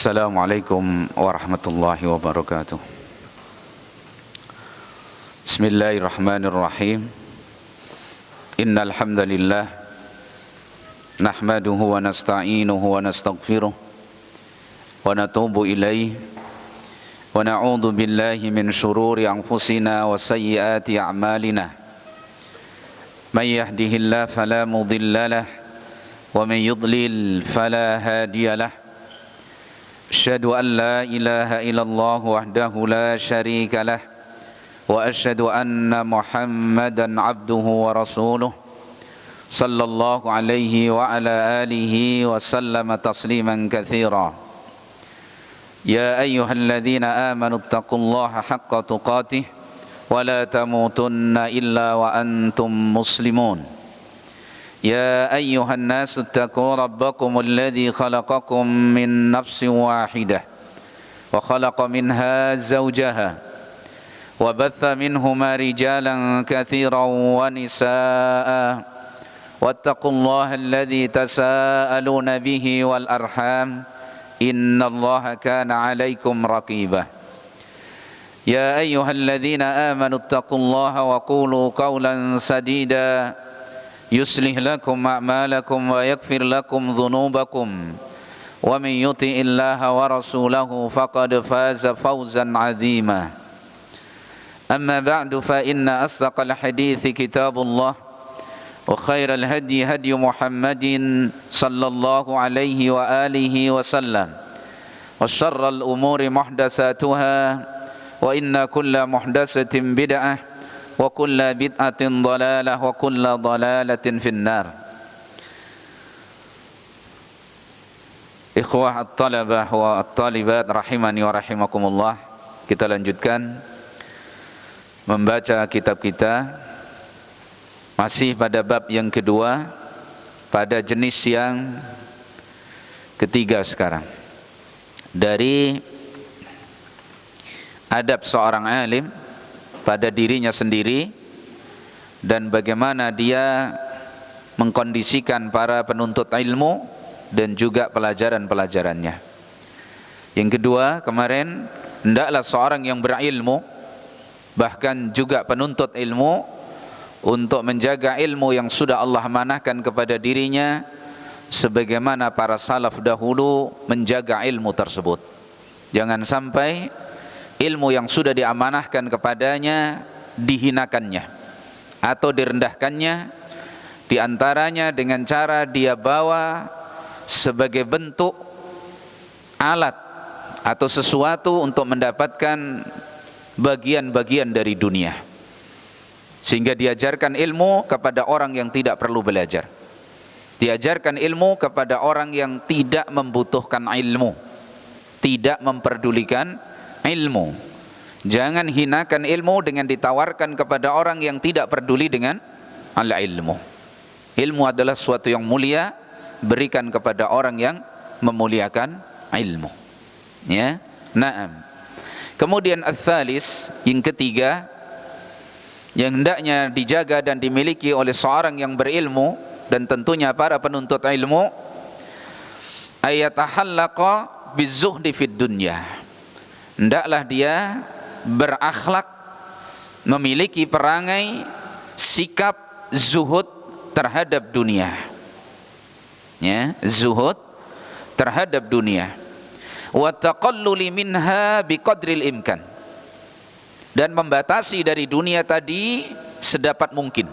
Assalamualaikum warahmatullahi wabarakatuh. Bismillahirrahmanirrahim. Innal hamdalillah nahmaduhu wa nasta'inuhu wa nastaghfiruh wa natubu ilaihi wa na'udzu billahi min shururi anfusina wa sayyiati a'malina. May yahdihillahu fala mudilla lahu wa may yudlil fala hadiya lahu. Asyhadu an la ilaha illallah wahdahu la syarika lah wa asyhadu anna Muhammadan abduhu wa rasuluh sallallahu alaihi wa ala alihi wa sallama tasliman katsira. Ya ayyuhalladzina amanu taqullaha haqqa tuqatih wa la tamutunna illa wa antum muslimun. يا أيها الناس اتقوا ربكم الذي خلقكم من نفس واحدة وخلق منها زوجها وبث منهما رجالا كثيرا ونساء واتقوا الله الذي تساءلون به والأرحام إن الله كان عليكم رقيبا يا أيها الذين آمنوا اتقوا الله وقولوا قولا سديدا يصلح لكم أعمالكم ويغفر لكم ذنوبكم ومن يطع الله ورسوله فقد فاز فوزا عظيما أما بعد فإن أصدق الحديث كتاب الله وخير الهدي هدي محمد صلى الله عليه وآله وسلم وشر الأمور محدثاتها وإن كل محدثة بدعة wa kullu bid'atin dhalalah wa kullu dhalalatin finnar. Ikhwah at-talabah wa at-talibat rahimani wa rahimakumullah. Kita lanjutkan membaca kitab kita, masih pada bab yang kedua, pada jenis yang ketiga sekarang, dari adab seorang alim pada dirinya sendiri dan bagaimana dia mengkondisikan para penuntut ilmu dan juga pelajaran-pelajarannya. Yang kedua, kemarin hendaklah seorang yang berilmu, bahkan juga penuntut ilmu, untuk menjaga ilmu yang sudah Allah amanahkan kepada dirinya sebagaimana para salaf dahulu menjaga ilmu tersebut. Jangan sampai ilmu yang sudah diamanahkan kepadanya dihinakannya atau direndahkannya, diantaranya dengan cara dia bawa sebagai bentuk alat atau sesuatu untuk mendapatkan bagian-bagian dari dunia, sehingga diajarkan ilmu kepada orang yang tidak perlu belajar, diajarkan ilmu kepada orang yang tidak membutuhkan ilmu, tidak memperdulikan ilmu. Jangan hinakan ilmu dengan ditawarkan kepada orang yang tidak peduli dengan al-ilmu. Ilmu adalah sesuatu yang mulia, berikan kepada orang yang memuliakan ilmu. Ya, na'am. Kemudian ats-tsalis, yang ketiga, yang hendaknya dijaga dan dimiliki oleh seorang yang berilmu dan tentunya para penuntut ilmu, ayatahallaqa bizuhdi fid dunya. Hendaklah dia berakhlak, memiliki perangai sikap zuhud terhadap dunia. Ya, zuhud terhadap dunia. Wa taqalluli minha biqadril imkan. Dan membatasi dari dunia tadi sedapat mungkin.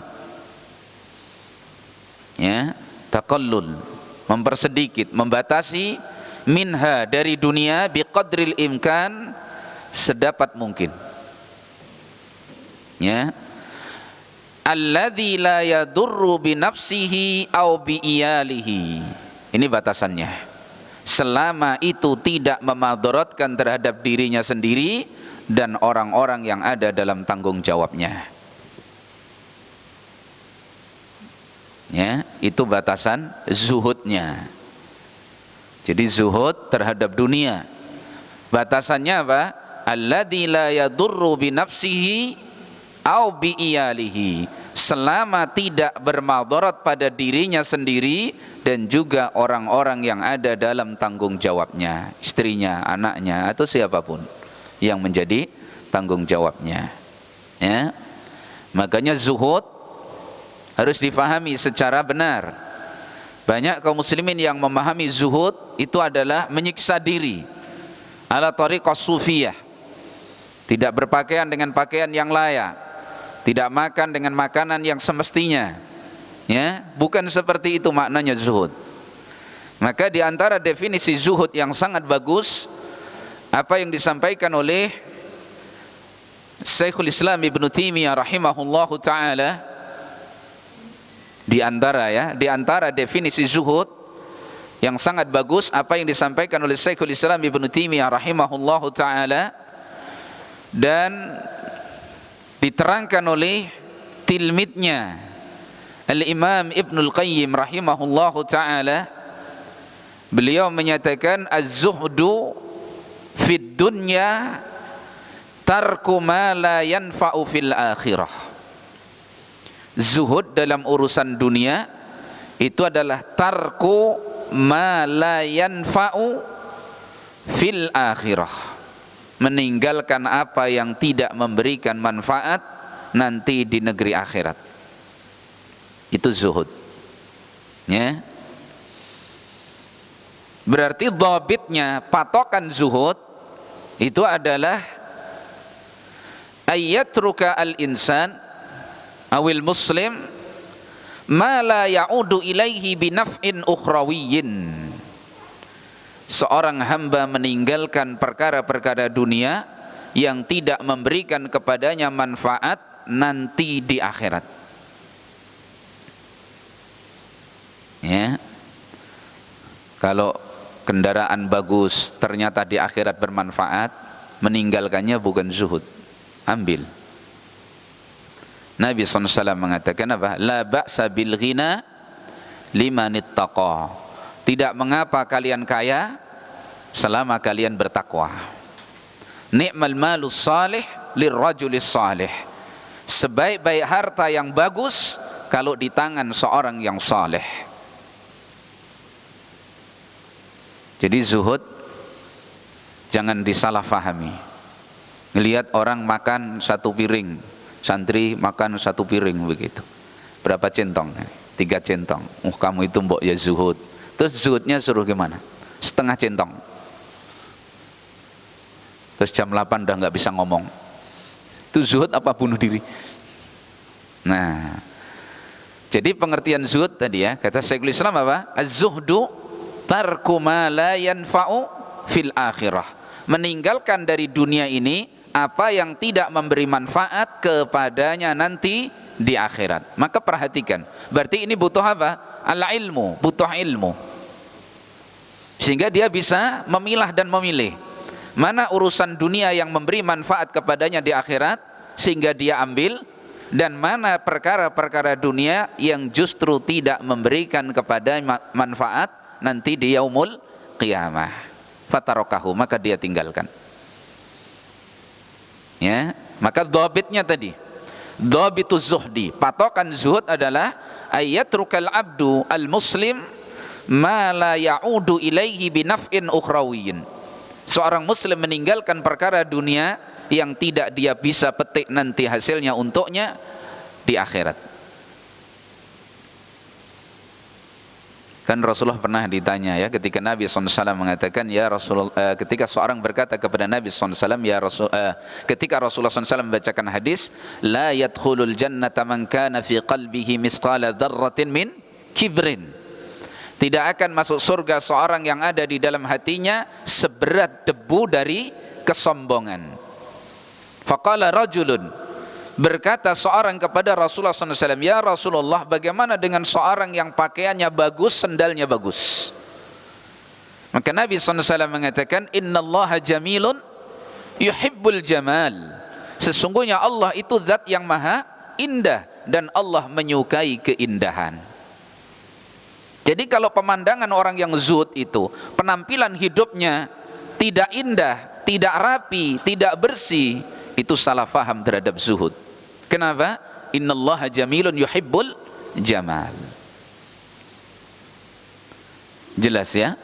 Ya, taqallul, mempersedikit, membatasi minha dari dunia biqadril imkan sedapat mungkin. Ya, alladzi la yadurru bi nafsihi au bi iyalihi. Ini batasannya. Selama itu tidak memadaratkan terhadap dirinya sendiri dan orang-orang yang ada dalam tanggung jawabnya. Ya, itu batasan zuhudnya. Jadi zuhud terhadap dunia. Batasannya apa? Alladzi la yadurru bi nafsihi au bi iyalihi, selama tidak bermadarat pada dirinya sendiri dan juga orang-orang yang ada dalam tanggung jawabnya, istrinya, anaknya, atau siapapun yang menjadi tanggung jawabnya. Ya. Makanya zuhud harus difahami secara benar. Banyak kaum muslimin yang memahami zuhud itu adalah menyiksa diri ala tariqah sufiyah, tidak berpakaian dengan pakaian yang layak, tidak makan dengan makanan yang semestinya. Ya, bukan seperti itu maknanya zuhud. Maka di antara definisi zuhud yang sangat bagus apa yang disampaikan oleh Syekhul Islam Ibnu Taimiyah rahimahullahu taala, di antara definisi zuhud yang sangat bagus apa yang disampaikan oleh Syekhul Islam Ibnu Taimiyah rahimahullahu taala dan diterangkan oleh tilmidnya Al-Imam Ibnul Qayyim rahimahullahu taala. Beliau menyatakan az-zuhdu fid dunya tarku ma la yanfa'u fil akhirah. Zuhud dalam urusan dunia itu adalah tarku ma la yanfa'u fil akhirah, meninggalkan apa yang tidak memberikan manfaat nanti di negeri akhirat. Itu zuhud. Ya. Berarti dhabitnya, patokan zuhud itu adalah ayyatruka al-insan awil muslim ma la ya'udu ilaihi binaf'in ukhrawiyyin. Seorang hamba meninggalkan perkara-perkara dunia yang tidak memberikan kepadanya manfaat nanti di akhirat. Ya. Kalau kendaraan bagus ternyata di akhirat bermanfaat, meninggalkannya bukan zuhud. Ambil. Nabi SAW mengatakan apa? La ba'sa bil ghina liman ittaqa. Tidak mengapa kalian kaya selama kalian bertakwa. Ni'mal malus salih lirrajulis salih. Sebaik-baik harta yang bagus kalau di tangan seorang yang saleh. Jadi zuhud jangan disalahfahami. Ngelihat orang makan satu piring, santri makan satu piring begitu. Berapa centong? 3 centong. Kamu itu mbok ya zuhud. Terus zuhudnya suruh gimana? Setengah centong. Terus jam 8 udah nggak bisa ngomong. Itu zuhud apa bunuh diri? Nah, jadi pengertian zuhud tadi ya, kata Syekhul Islam apa? Az-zuhdu tarku ma la yanfa'u fil akhirah. Meninggalkan dari dunia ini apa yang tidak memberi manfaat kepadanya nanti di akhirat. Maka perhatikan, berarti ini butuh apa? Al-ilmu, butuh ilmu. Sehingga dia bisa memilah dan memilih mana urusan dunia yang memberi manfaat kepadanya di akhirat sehingga dia ambil, dan mana perkara-perkara dunia yang justru tidak memberikan kepada manfaat nanti di yaumul qiyamah. Fatarakahu, maka dia tinggalkan. Ya, maka dhabitnya tadi, dhabituz zuhdi, patokan zuhud adalah ayatrukal abdu al muslim ma la ya'udu ilaihi binaf'in ukhrawiyyin. Seorang muslim meninggalkan perkara dunia yang tidak dia bisa petik nanti hasilnya untuknya di akhirat. Kan Rasulullah pernah ditanya ya, ketika Nabi SAW mengatakan ya Rasulullah, ketika seorang berkata kepada Nabi SAW ya Rasul, ketika Rasulullah SAW membacakan hadis, la yadkhulul jannata man kana fi qalbihi misqala dzarratin min kibrin. Tidak akan masuk surga seorang yang ada di dalam hatinya seberat debu dari kesombongan. Faqala rajulun, berkata seorang kepada Rasulullah SAW, ya Rasulullah, bagaimana dengan seorang yang pakaiannya bagus, sendalnya bagus? Maka Nabi SAW mengatakan, innallaha jamilun yuhibbul jamal. Sesungguhnya Allah itu zat yang maha indah dan Allah menyukai keindahan. Jadi kalau pemandangan orang yang zuhud itu, penampilan hidupnya tidak indah, tidak rapi, tidak bersih, itu salah faham terhadap zuhud. Kenapa? Innallaha jamilun yuhibbul jamal. Jelas ya?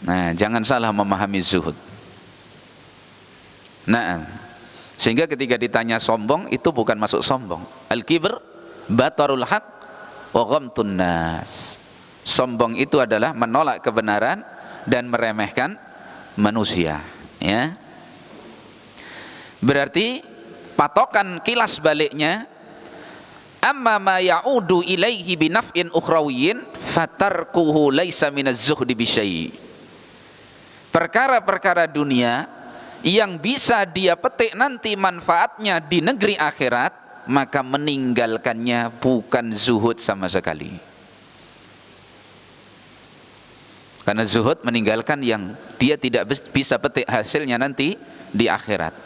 Nah, jangan salah memahami zuhud. Nah, sehingga ketika ditanya sombong, itu bukan masuk sombong. Al-kibr batarul haq wa ghamtun nas. Sombong itu adalah menolak kebenaran dan meremehkan manusia, ya. Berarti patokan kilas baliknya, amma ma ya'udu ilaihi binaf'in ukhrawiyyin fatarkuhu laisa minaz zuhdi bisyai. Perkara-perkara dunia yang bisa dia petik nanti manfaatnya di negeri akhirat, maka meninggalkannya bukan zuhud sama sekali. Karena zuhud meninggalkan yang dia tidak bisa petik hasilnya nanti di akhirat.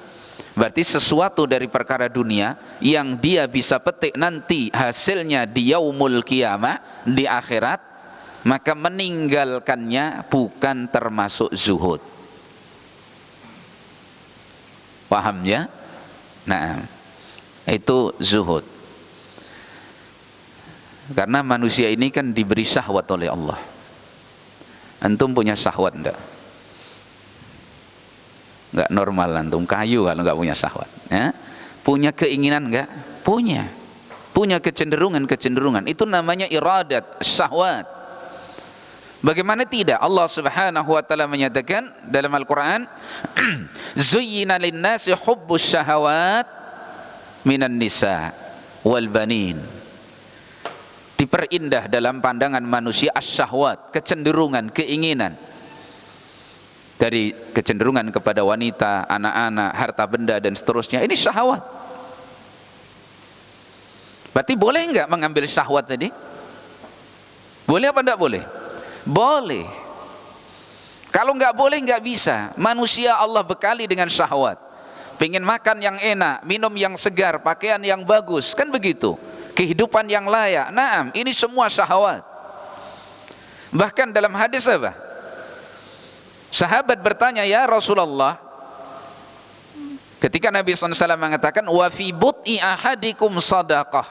Berarti sesuatu dari perkara dunia yang dia bisa petik nanti hasilnya di yaumul qiyamah, di akhirat, maka meninggalkannya bukan termasuk zuhud. Paham ya? Nah, itu zuhud. Karena manusia ini kan diberi syahwat oleh Allah. Antum punya syahwat enggak? Enggak normal antum, kayu kalau enggak punya syahwat, ya. Punya keinginan enggak? Punya. Punya kecenderungan. Itu namanya iradat, syahwat. Bagaimana tidak? Allah Subhanahu wa taala menyatakan dalam Al-Qur'an, "Zuyyina lin-nasi hubbus syahawat minan nisa wal banin." Diperindah dalam pandangan manusia as-syahwat, kecenderungan, keinginan. Dari kecenderungan kepada wanita, anak-anak, harta benda dan seterusnya, ini syahwat. Berarti boleh enggak mengambil syahwat tadi? Boleh apa enggak boleh? Boleh. Kalau enggak boleh, enggak bisa. Manusia Allah bekali dengan syahwat. Pengen makan yang enak, minum yang segar, pakaian yang bagus, kan begitu. Kehidupan yang layak. Naam, ini semua syahwat. Bahkan dalam hadis apa? Sahabat bertanya, ya Rasulullah, ketika Nabi SAW mengatakan, wa fi but'i ahadikum sadaqah,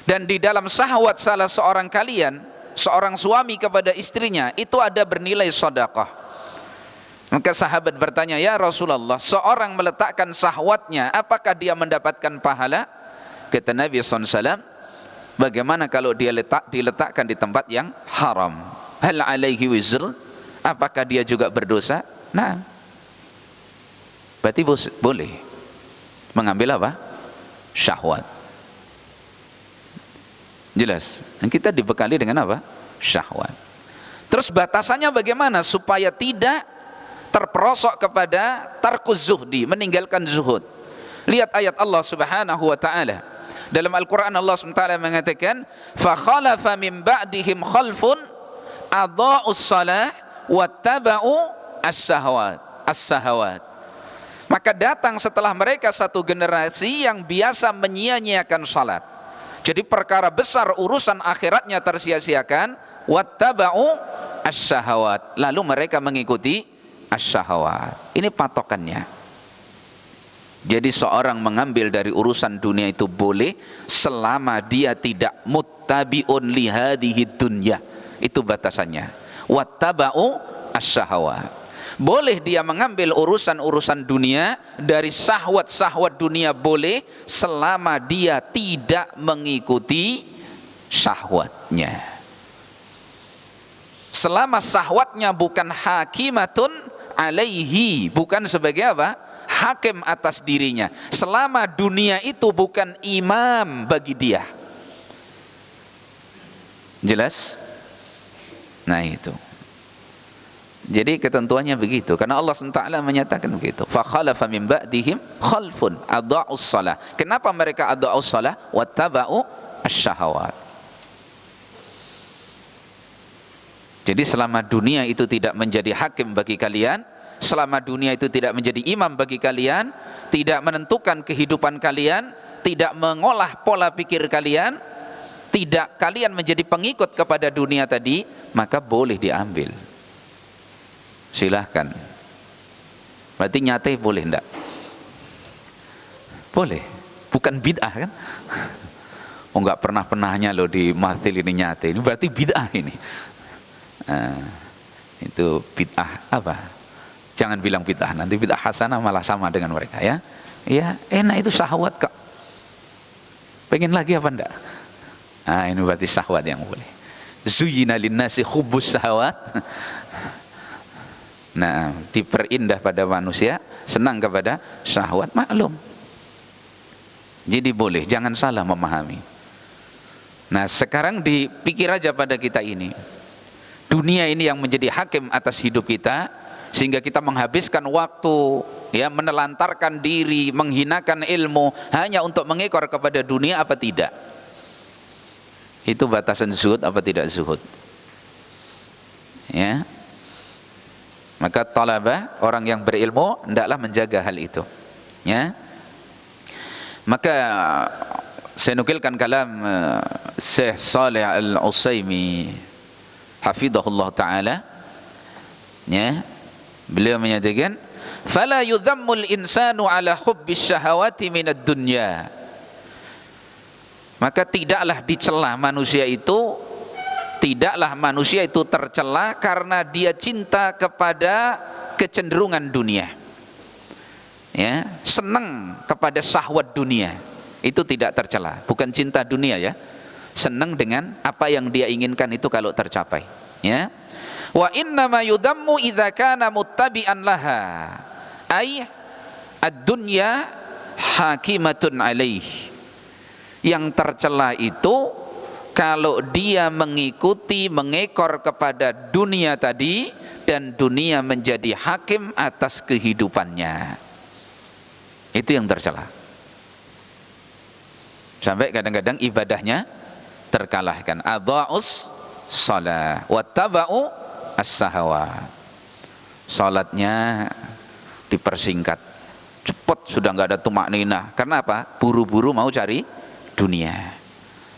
dan di dalam syahwat salah seorang kalian, seorang suami kepada istrinya, itu ada bernilai sedekah. Maka sahabat bertanya, ya Rasulullah, seorang meletakkan syahwatnya, apakah dia mendapatkan pahala? Kata Nabi SAW, bagaimana kalau dia diletakkan di tempat yang haram? Hal alaihi wizr? Apakah dia juga berdosa? Nah, berarti boleh mengambil apa? Syahwat. Jelas. Dan kita dibekali dengan apa? Syahwat. Terus batasannya bagaimana supaya tidak terperosok kepada tarkuz zuhdi, meninggalkan zuhud? Lihat ayat Allah Subhanahu wa taala. Dalam Al-Qur'an Allah Subhanahu wa taala mengatakan, "Fa khalafa min ba'dihim khalfun adha'us shalah wattaba'u as-sahawat." Maka datang setelah mereka satu generasi yang biasa menyia-nyiakan salat. Jadi perkara besar urusan akhiratnya tersia-siakan, wattaba'u as-sahawat, lalu mereka mengikuti as-sahawat. Ini patokannya. Jadi seorang mengambil dari urusan dunia itu boleh selama dia tidak muttabi'un li hadhihi dunya. Itu batasannya. Wattaba'u as-sahawat. Boleh dia mengambil urusan-urusan dunia dari syahwat-syahwat dunia, boleh selama dia tidak mengikuti syahwatnya. Selama syahwatnya bukan hakimatun alaihi, bukan sebagai apa? Hakim atas dirinya. Selama dunia itu bukan imam bagi dia. Jelas? Nah itu. Jadi ketentuannya begitu, karena Allah SWT menyatakan begitu. Fa khalafa min ba'dihim khalfun adha'us shalah. Kenapa mereka adha'us shalah? Wattaba'u asy-syahawat. Jadi selama dunia itu tidak menjadi hakim bagi kalian, selama dunia itu tidak menjadi imam bagi kalian, tidak menentukan kehidupan kalian, tidak mengolah pola pikir kalian, tidak kalian menjadi pengikut kepada dunia tadi, maka boleh diambil. Silahkan. Berarti nyatai boleh enggak? Boleh. bukan bid'ah kan? Oh enggak pernah-pernahnya loh di mathil ini nyate, ini berarti bid'ah ini. Itu bid'ah apa? Jangan bilang bid'ah, nanti bid'ah hasanah malah sama dengan mereka ya. Ya enak itu syahwat kok. Pengen lagi apa enggak? Ini berarti syahwat yang boleh. Zuyyina linnasi hubbus syahwat. Nah, diperindah pada manusia, senang kepada syahwat, maklum. Jadi boleh, jangan salah memahami. Nah, sekarang dipikir aja pada kita ini. Dunia ini yang menjadi hakim atas hidup kita, sehingga kita menghabiskan waktu, ya, menelantarkan diri, menghinakan ilmu hanya untuk mengekor kepada dunia apa tidak? Itu batasan zuhud apa tidak zuhud? Ya. Maka talabah, orang yang berilmu, hendaklah menjaga hal itu. Ya. Maka saya nukilkan kalam Syekh Shalih Al-Utsaimin hafizahullah taala, ya, beliau menyatakan fala yudhammul insanu ala hubbis syahawati minad dunya, maka tidaklah dicela manusia itu, tidaklah manusia itu tercela karena dia cinta kepada kecenderungan dunia, ya, senang kepada syahwat dunia, itu tidak tercela, bukan cinta dunia ya, senang dengan apa yang dia inginkan itu kalau tercapai, ya. Wa innama yudammu idza kana muttabi'an laha, ay ad-dunya hakimatun alaih. Yang tercela itu kalau dia mengikuti, mengekor kepada dunia tadi, dan dunia menjadi hakim atas kehidupannya. Itu yang tercela. Sampai kadang-kadang ibadahnya terkalahkan. Adha'us shalah wattaba'u as-sahawat. Salatnya dipersingkat, cepat, sudah nggak ada tumakninah. Karena apa? Buru-buru mau cari dunia.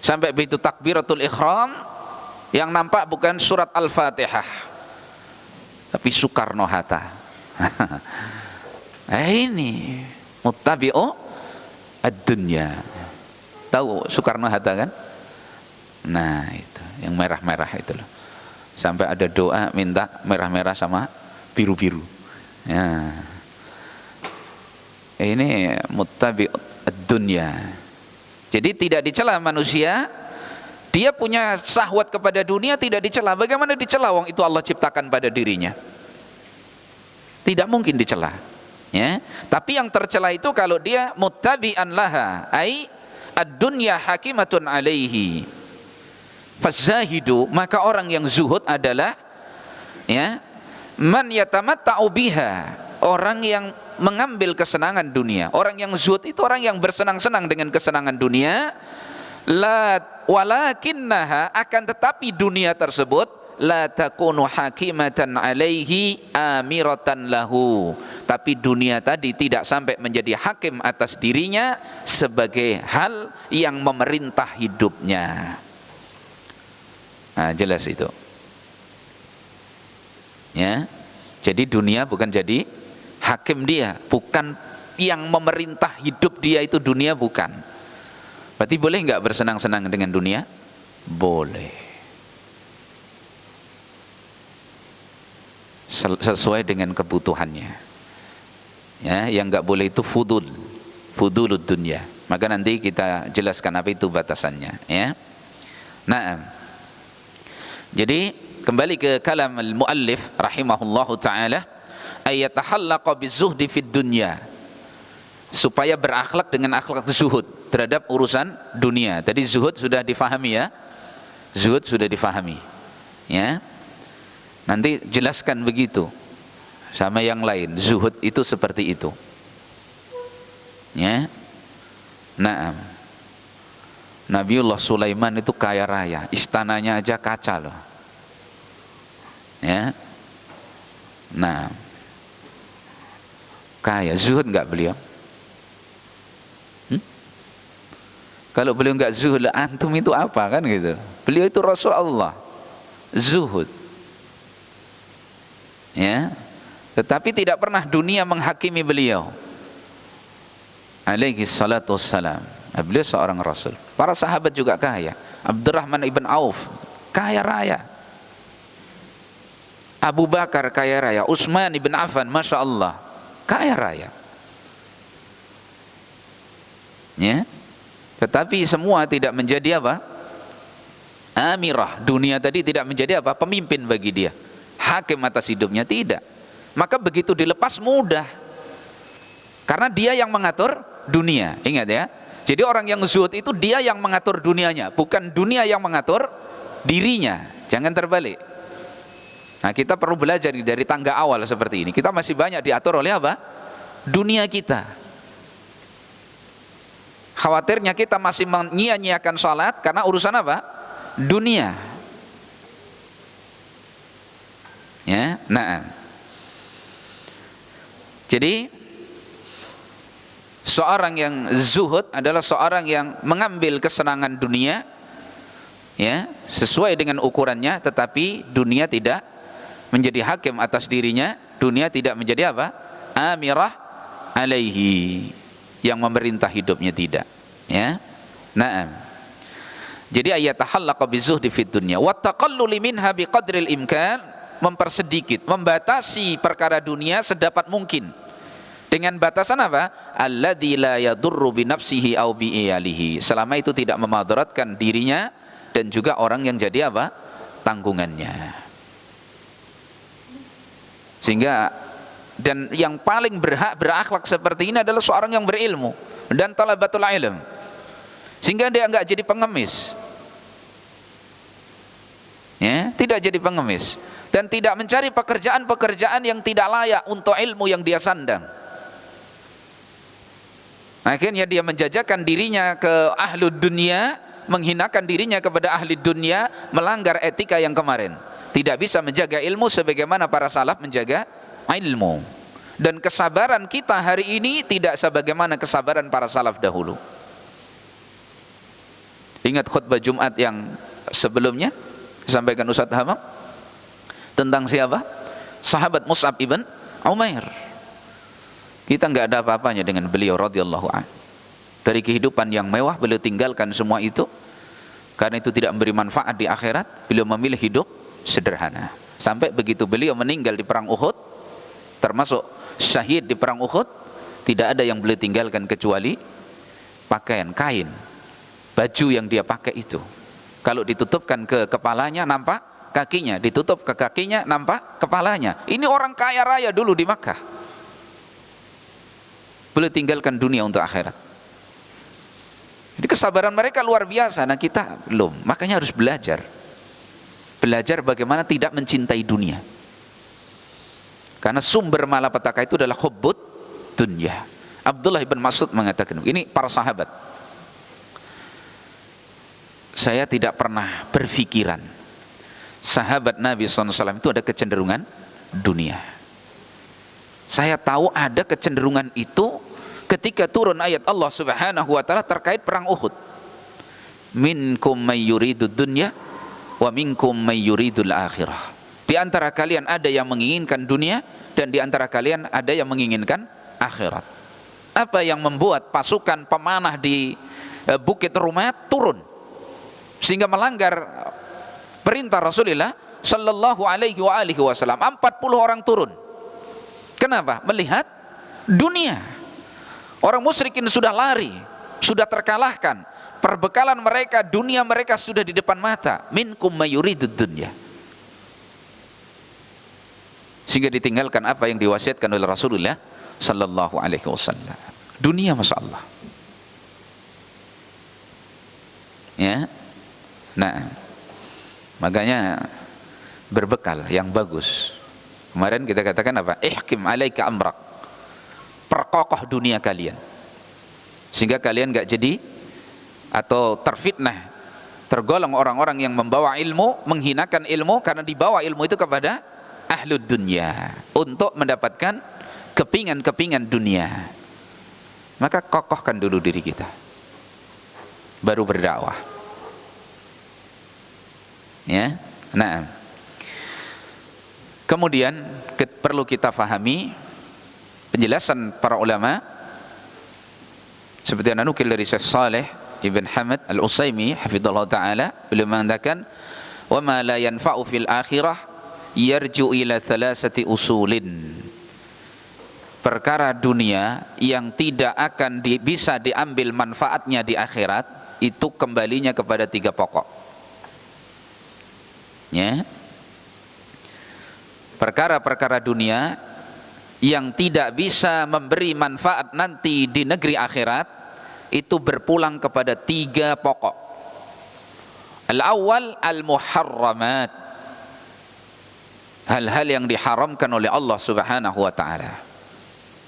Sampai begitu takbiratul ihram, yang nampak bukan surat Al-Fatihah, tapi Soekarno-Hatta. Ini muttabi'u ad-dunya. Tahu Soekarno-Hatta kan? Nah itu yang merah-merah itu loh. Sampai ada doa minta merah-merah sama biru-biru. Ya. Ini muttabi'u ad-dunya. Jadi tidak dicela manusia, dia punya syahwat kepada dunia tidak dicela. Bagaimana dicela? Wong itu Allah ciptakan pada dirinya. Tidak mungkin dicela. Ya. Tapi yang tercela itu kalau dia muttabi'an laha, ai ad-dunya hakimatun alaihi. Fazahidu, maka orang yang zuhud adalah, ya, man yatamatta'u biha, orang yang mengambil kesenangan dunia. Orang yang zuhud itu orang yang bersenang-senang dengan kesenangan dunia. La walakinnaha, akan tetapi dunia tersebut la takunu hakimatan alaihi amiratan lahu, tapi dunia tadi tidak sampai menjadi hakim atas dirinya sebagai hal yang memerintah hidupnya. Nah, jelas itu. Ya. Jadi dunia bukan jadi hakim dia, bukan yang memerintah hidup dia, itu dunia bukan. Berarti boleh nggak bersenang-senang dengan dunia? Boleh. Sesuai dengan kebutuhannya. Ya, yang nggak boleh itu fudulud dunya. Maka nanti kita jelaskan apa itu batasannya, ya. Nah, jadi kembali ke kalam al-muallif rahimahullahu taala, ayatahallaqa bizuhdi fid dunya, supaya berakhlak dengan akhlak zuhud terhadap urusan dunia. Tadi zuhud sudah difahami ya. Zuhud sudah difahami. Ya. Nanti jelaskan begitu sama yang lain. Zuhud itu seperti itu. Ya. Naam. Nabiullah Sulaiman itu kaya raya, istananya aja kaca loh. Ya. Nah, kaya, zuhud enggak beliau? Kalau beliau enggak zuhud, antum itu apa kan gitu? Beliau itu Rasulullah, zuhud. Ya. Tetapi tidak pernah dunia menghakimi beliau. alaihi salatu wassalam. Beliau seorang rasul. Para sahabat juga kaya. Abdurrahman ibn Auf kaya raya. Abu Bakar kaya raya. Utsman ibn Affan, masya Allah, kaya raya. Ya, tetapi semua tidak menjadi apa? Amirah. Dunia tadi tidak menjadi apa? Pemimpin bagi dia, hakim atas hidupnya, tidak. Maka begitu dilepas mudah, karena dia yang mengatur dunia. Ingat ya, jadi orang yang zuhud itu dia yang mengatur dunianya, bukan dunia yang mengatur dirinya. Jangan terbalik. Nah, kita perlu belajar dari tangga awal seperti ini. Kita masih banyak diatur oleh apa? Dunia kita. Khawatirnya kita masih menyia-nyiakan salat karena urusan apa? Dunia. Ya, nah. Jadi seorang yang zuhud adalah seorang yang mengambil kesenangan dunia, ya, sesuai dengan ukurannya, tetapi dunia tidak menjadi hakim atas dirinya, dunia tidak menjadi apa? Amirah alaihi, yang memerintah hidupnya, tidak. Ya, na'am. Jadi ayat tahallaqa bizuhdi fid dunya wa taqalluli minha biqadril imkan, mempersedikit, membatasi perkara dunia sedapat mungkin. Dengan batasan apa? Alladzi la yadurru bi nafsihi aw bi iyalihi, selama itu tidak memadaratkan dirinya dan juga orang yang jadi apa? Tanggungannya. Sehingga, dan yang paling berhak berakhlak seperti ini adalah seorang yang berilmu dan talabatul ilm, sehingga dia enggak jadi pengemis, ya, tidak jadi pengemis, dan tidak mencari pekerjaan-pekerjaan yang tidak layak untuk ilmu yang dia sandang. Akhirnya dia menjajakan dirinya ke ahlud dunia, menghinakan dirinya kepada ahli dunia, melanggar etika yang kemarin. Tidak bisa menjaga ilmu sebagaimana para salaf menjaga ilmu. Dan kesabaran kita hari ini tidak sebagaimana kesabaran para salaf dahulu. Ingat khutbah Jumat yang sebelumnya disampaikan Ustaz Hamam tentang siapa? Sahabat Mus'ab ibn Umair. Kita enggak ada apa-apanya dengan beliau radhiyallahu anhu. Dari kehidupan yang mewah beliau tinggalkan semua itu, karena itu tidak memberi manfaat di akhirat. Beliau memilih hidup sederhana. Sampai begitu beliau meninggal di perang Uhud, termasuk syahid di perang Uhud, tidak ada yang beliau tinggalkan kecuali pakaian, kain, baju yang dia pakai itu. Kalau ditutupkan ke kepalanya nampak kakinya, ditutup ke kakinya nampak kepalanya. Ini orang kaya raya dulu di Makkah. Beliau tinggalkan dunia untuk akhirat. Jadi kesabaran mereka luar biasa. Nah, kita belum. Makanya harus belajar. Belajar bagaimana tidak mencintai dunia. Karena sumber malapetaka itu adalah hubbud dunya. Abdullah bin Mas'ud mengatakan, ini para sahabat, saya tidak pernah berpikiran sahabat Nabi SAW itu ada kecenderungan dunia. Saya tahu ada kecenderungan itu ketika turun ayat Allah Subhanahu wa taala terkait perang Uhud. Minkum may yuridud dunya wa minkum may yuridul akhirah. Di antara kalian ada yang menginginkan dunia dan di antara kalian ada yang menginginkan akhirat. Apa yang membuat pasukan pemanah di Bukit Rumat turun sehingga melanggar perintah Rasulullah sallallahu alaihi wasallam? 40 orang turun. Kenapa? Melihat dunia. Orang musyrikin sudah lari, sudah terkalahkan. Perbekalan mereka, dunia mereka sudah di depan mata. Minkum mayuridud dunya. Sehingga ditinggalkan apa yang diwasiatkan oleh Rasulullah sallallahu alaihi wasallam. Dunia, masya Allah. Ya. Nah, makanya berbekal yang bagus. Kemarin kita katakan apa? Ihkim alaika amrak. Perkokoh dunia kalian. Sehingga kalian enggak jadi atau terfitnah, tergolong orang-orang yang membawa ilmu, menghinakan ilmu karena dibawa ilmu itu kepada ahlud dunya untuk mendapatkan kepingan-kepingan dunia. Maka kokohkan dulu diri kita, baru berdakwah. Ya. Nah, kemudian perlu kita fahami penjelasan para ulama Seperti yang nukil dari Syekh Saleh Ibn Hamad Al-Utsaimin hafizallahu taala, beliau mengatakan, "Wa ma la yanfa'u fil akhirah yarju ila thalathati usulin." Perkara dunia yang tidak akan bisa diambil manfaatnya di akhirat, itu kembalinya kepada 3 pokok. Ya. Perkara-perkara dunia yang tidak bisa memberi manfaat nanti di negeri akhirat, itu berpulang kepada 3 pokok. Al-awwal al-muharramat, hal-hal yang diharamkan oleh Allah Subhanahu wa ta'ala.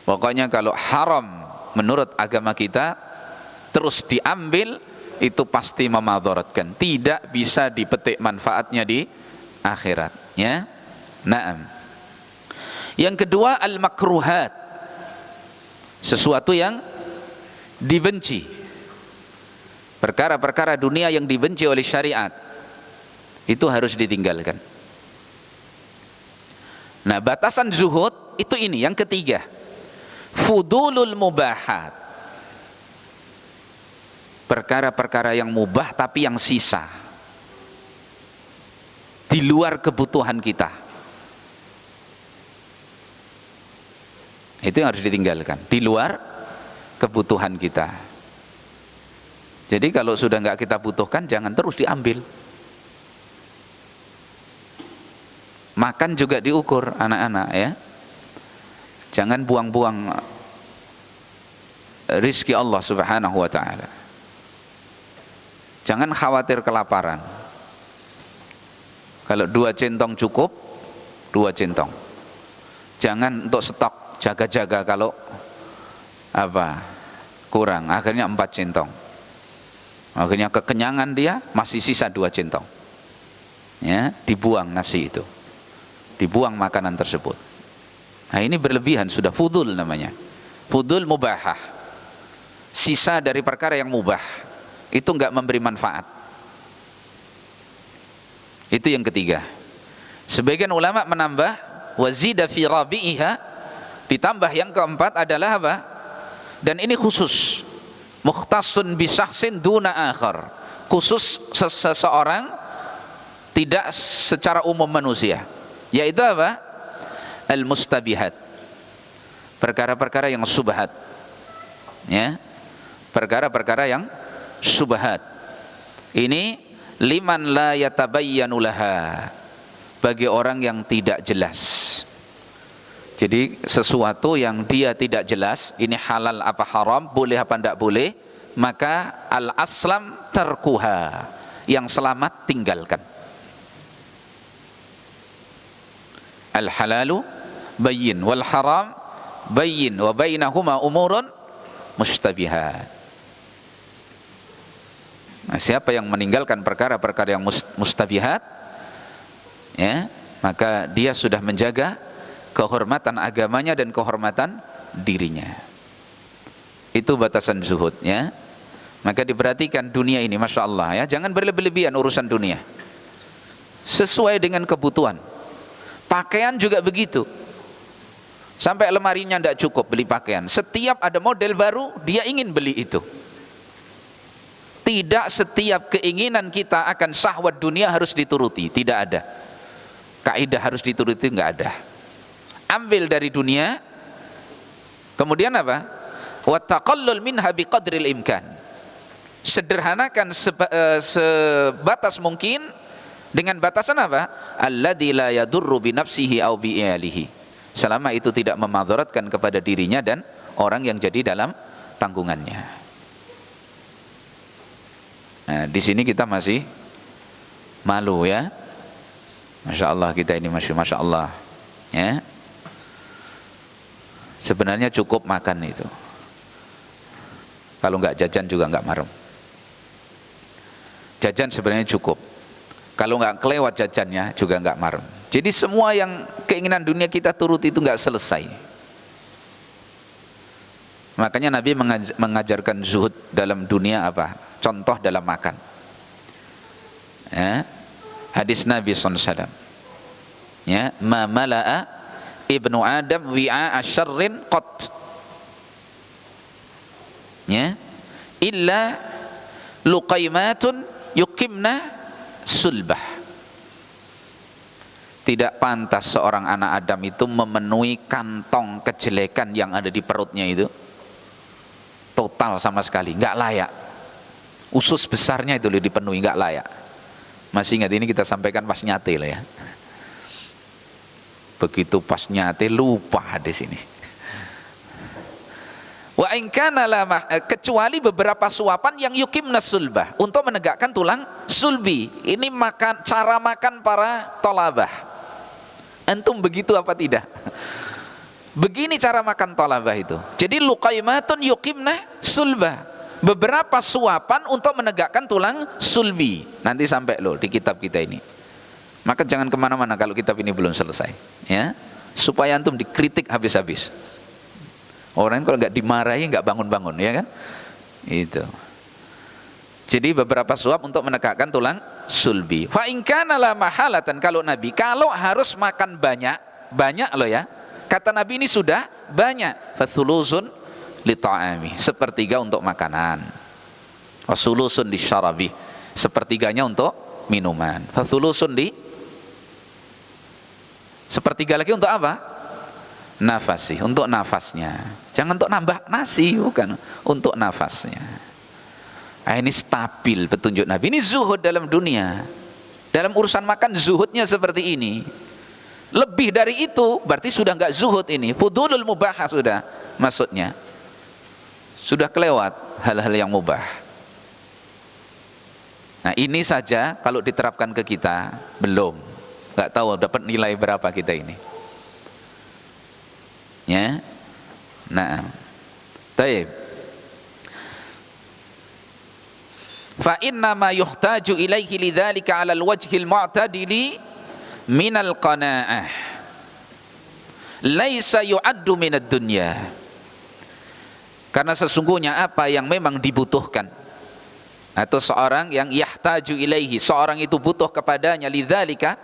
Pokoknya kalau haram menurut agama kita terus diambil, itu pasti memadharatkan, tidak bisa dipetik manfaatnya di akhirat, ya. Naam. Yang kedua al-makruhat, sesuatu yang dibenci. Perkara-perkara dunia yang dibenci oleh syariat, itu harus ditinggalkan. Nah, batasan zuhud itu ini yang ketiga. Fudulul mubahat, perkara-perkara yang mubah tapi yang sisa, di luar kebutuhan kita, itu yang harus ditinggalkan, di luar kebutuhan kita. Jadi kalau sudah nggak kita butuhkan, jangan terus diambil. Makan juga diukur anak-anak, ya. Jangan buang-buang rizki Allah Subhanahu wa ta'ala. Jangan khawatir kelaparan. Kalau 2 centong cukup, 2 centong. Jangan untuk stok, jaga-jaga kalau kurang, akhirnya 4 centong. Akhirnya kekenyangan dia, masih sisa 2 centong. Ya, dibuang nasi itu. Dibuang makanan tersebut. Nah, ini berlebihan, sudah fudul namanya. Fudul mubahah. Sisa dari perkara yang mubah, itu enggak memberi manfaat. Itu yang ketiga. Sebagian ulama menambah wazida fi rabi'iha, ditambah yang keempat adalah apa? Dan ini khusus. Mukhtasun bisahsin duna akhar. Khusus seseorang, tidak secara umum manusia. Yaitu apa? Al-mustabihat, perkara-perkara yang subhat, ya, perkara-perkara yang subhat. Ini liman la yatabayyanu laha, bagi orang yang tidak jelas. Jadi sesuatu yang dia tidak jelas, ini halal apa haram, boleh apa tidak boleh, maka al-aslam tarkuha, yang selamat tinggalkan. Al-halalu bayyin wal haram bayyin wa bainahuma umurun mustabihat. Nah, siapa yang meninggalkan perkara-perkara yang mustabihat, ya, maka dia sudah menjaga kehormatan agamanya dan kehormatan dirinya. Itu batasan zuhud, ya. Maka diperhatikan dunia ini, masya Allah, ya, jangan berlebih-lebihan urusan dunia. Sesuai dengan kebutuhan. Pakaian juga begitu. Sampai lemarinya tidak cukup beli pakaian. Setiap ada model baru, dia ingin beli itu. Tidak setiap keinginan kita akan syahwat dunia harus dituruti. Tidak ada. Kaidah harus dituruti, enggak ada. Ambil dari dunia, kemudian apa? Wa taqallul minha biqadril imkan. Sederhanakan sebatas mungkin, dengan batasan apa? Alladzi la yadurru bi nafsihi aw bi iyalihi. Selama itu tidak memadharatkan kepada dirinya dan orang yang jadi dalam tanggungannya. Nah, di sini kita masih malu, ya. Masya Allah, kita ini masih Masya Allah, ya. Sebenarnya cukup makan itu. Kalau nggak jajan juga nggak marem. Jajan sebenarnya cukup. Kalau nggak kelewat jajannya juga nggak marem. Jadi semua yang keinginan dunia kita turuti itu nggak selesai. Makanya Nabi mengajarkan zuhud dalam dunia apa? Contoh dalam makan. Ya. Hadis Nabi SAW. Ya, ma mala'a ibnu Adam wi'a asyarrin qat. Ya, illa luqaimatun yuqimna sulbah. Tidak pantas seorang anak Adam itu memenuhi kantong kejelekan yang ada di perutnya itu total sama sekali, nggak layak. Usus besarnya itu dipenuhi, nggak layak. Masih ingat ini kita sampaikan pas nyate lah ya. Begitu pas nyate lupa hadis ini. Wa in kana kecuali beberapa suapan yang yuqimna sulbah, untuk menegakkan tulang sulbi. Ini makan, cara makan para tolabah. Antum begitu apa tidak? Begini cara makan tolabah itu. Jadi luqaimatun yuqimna sulbah, beberapa suapan untuk menegakkan tulang sulbi. Nanti sampai loh di kitab kita ini. Maka jangan kemana-mana kalau kitab ini belum selesai, ya, supaya antum dikritik habis-habis. Orang kalau nggak dimarahi nggak bangun-bangun, ya kan? Itu. Jadi beberapa suap untuk menegakkan tulang sulbi. Fa in kana la mahalatan, kalau Nabi kalau harus makan banyak loh ya. Kata Nabi ini sudah banyak. Fathulusun li ta'ami, sepertiga untuk makanan. Wasulusun li syarabi, sepertiganya untuk minuman. Fathulusun li, sepertiga lagi untuk apa? Nafasi, untuk nafasnya. Jangan untuk nambah nasi, bukan, untuk nafasnya. Ini stabil petunjuk Nabi. Ini zuhud dalam dunia. Dalam urusan makan zuhudnya seperti ini. Lebih dari itu berarti sudah enggak zuhud ini. Fudulul mubah sudah maksudnya. Sudah kelewat hal-hal yang mubah. Nah, ini saja kalau diterapkan ke kita belum. Enggak tahu dapat nilai berapa kita ini. Ya. Nah. Baik. Fa inna ma yuhtaju ilaihi lidzalika 'ala al-wajhil mu'tadili minal qanaah laisa yu'addu minad dunya. Karena sesungguhnya apa yang memang dibutuhkan, atau seorang yang yahtaju ilaihi, seorang itu butuh kepadanya, lidzalika,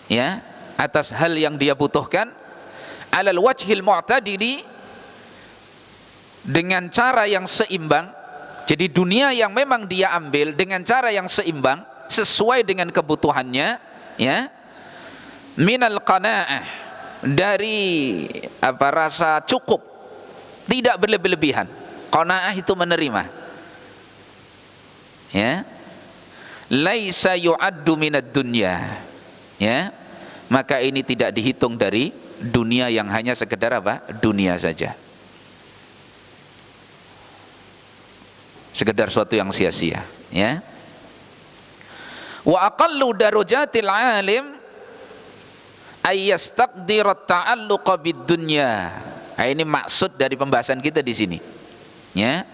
ya, atas hal yang dia butuhkan, 'alal wajhil mu'tadili, dengan cara yang seimbang. Jadi dunia yang memang dia ambil dengan cara yang seimbang sesuai dengan kebutuhannya, ya, minal qanaah, dari apa, rasa cukup, tidak berlebih-lebihan. Qanaah itu menerima, ya. Laisa yu'addu minad dunya, ya. Maka ini tidak dihitung dari dunia yang hanya sekedar apa? Dunia saja. Sekedar suatu yang sia-sia, ya. Wa aqallu darajatil alim ay yastaqdir at-ta'alluq bid-dunya. Nah, ini maksud dari pembahasan kita di sini, ya.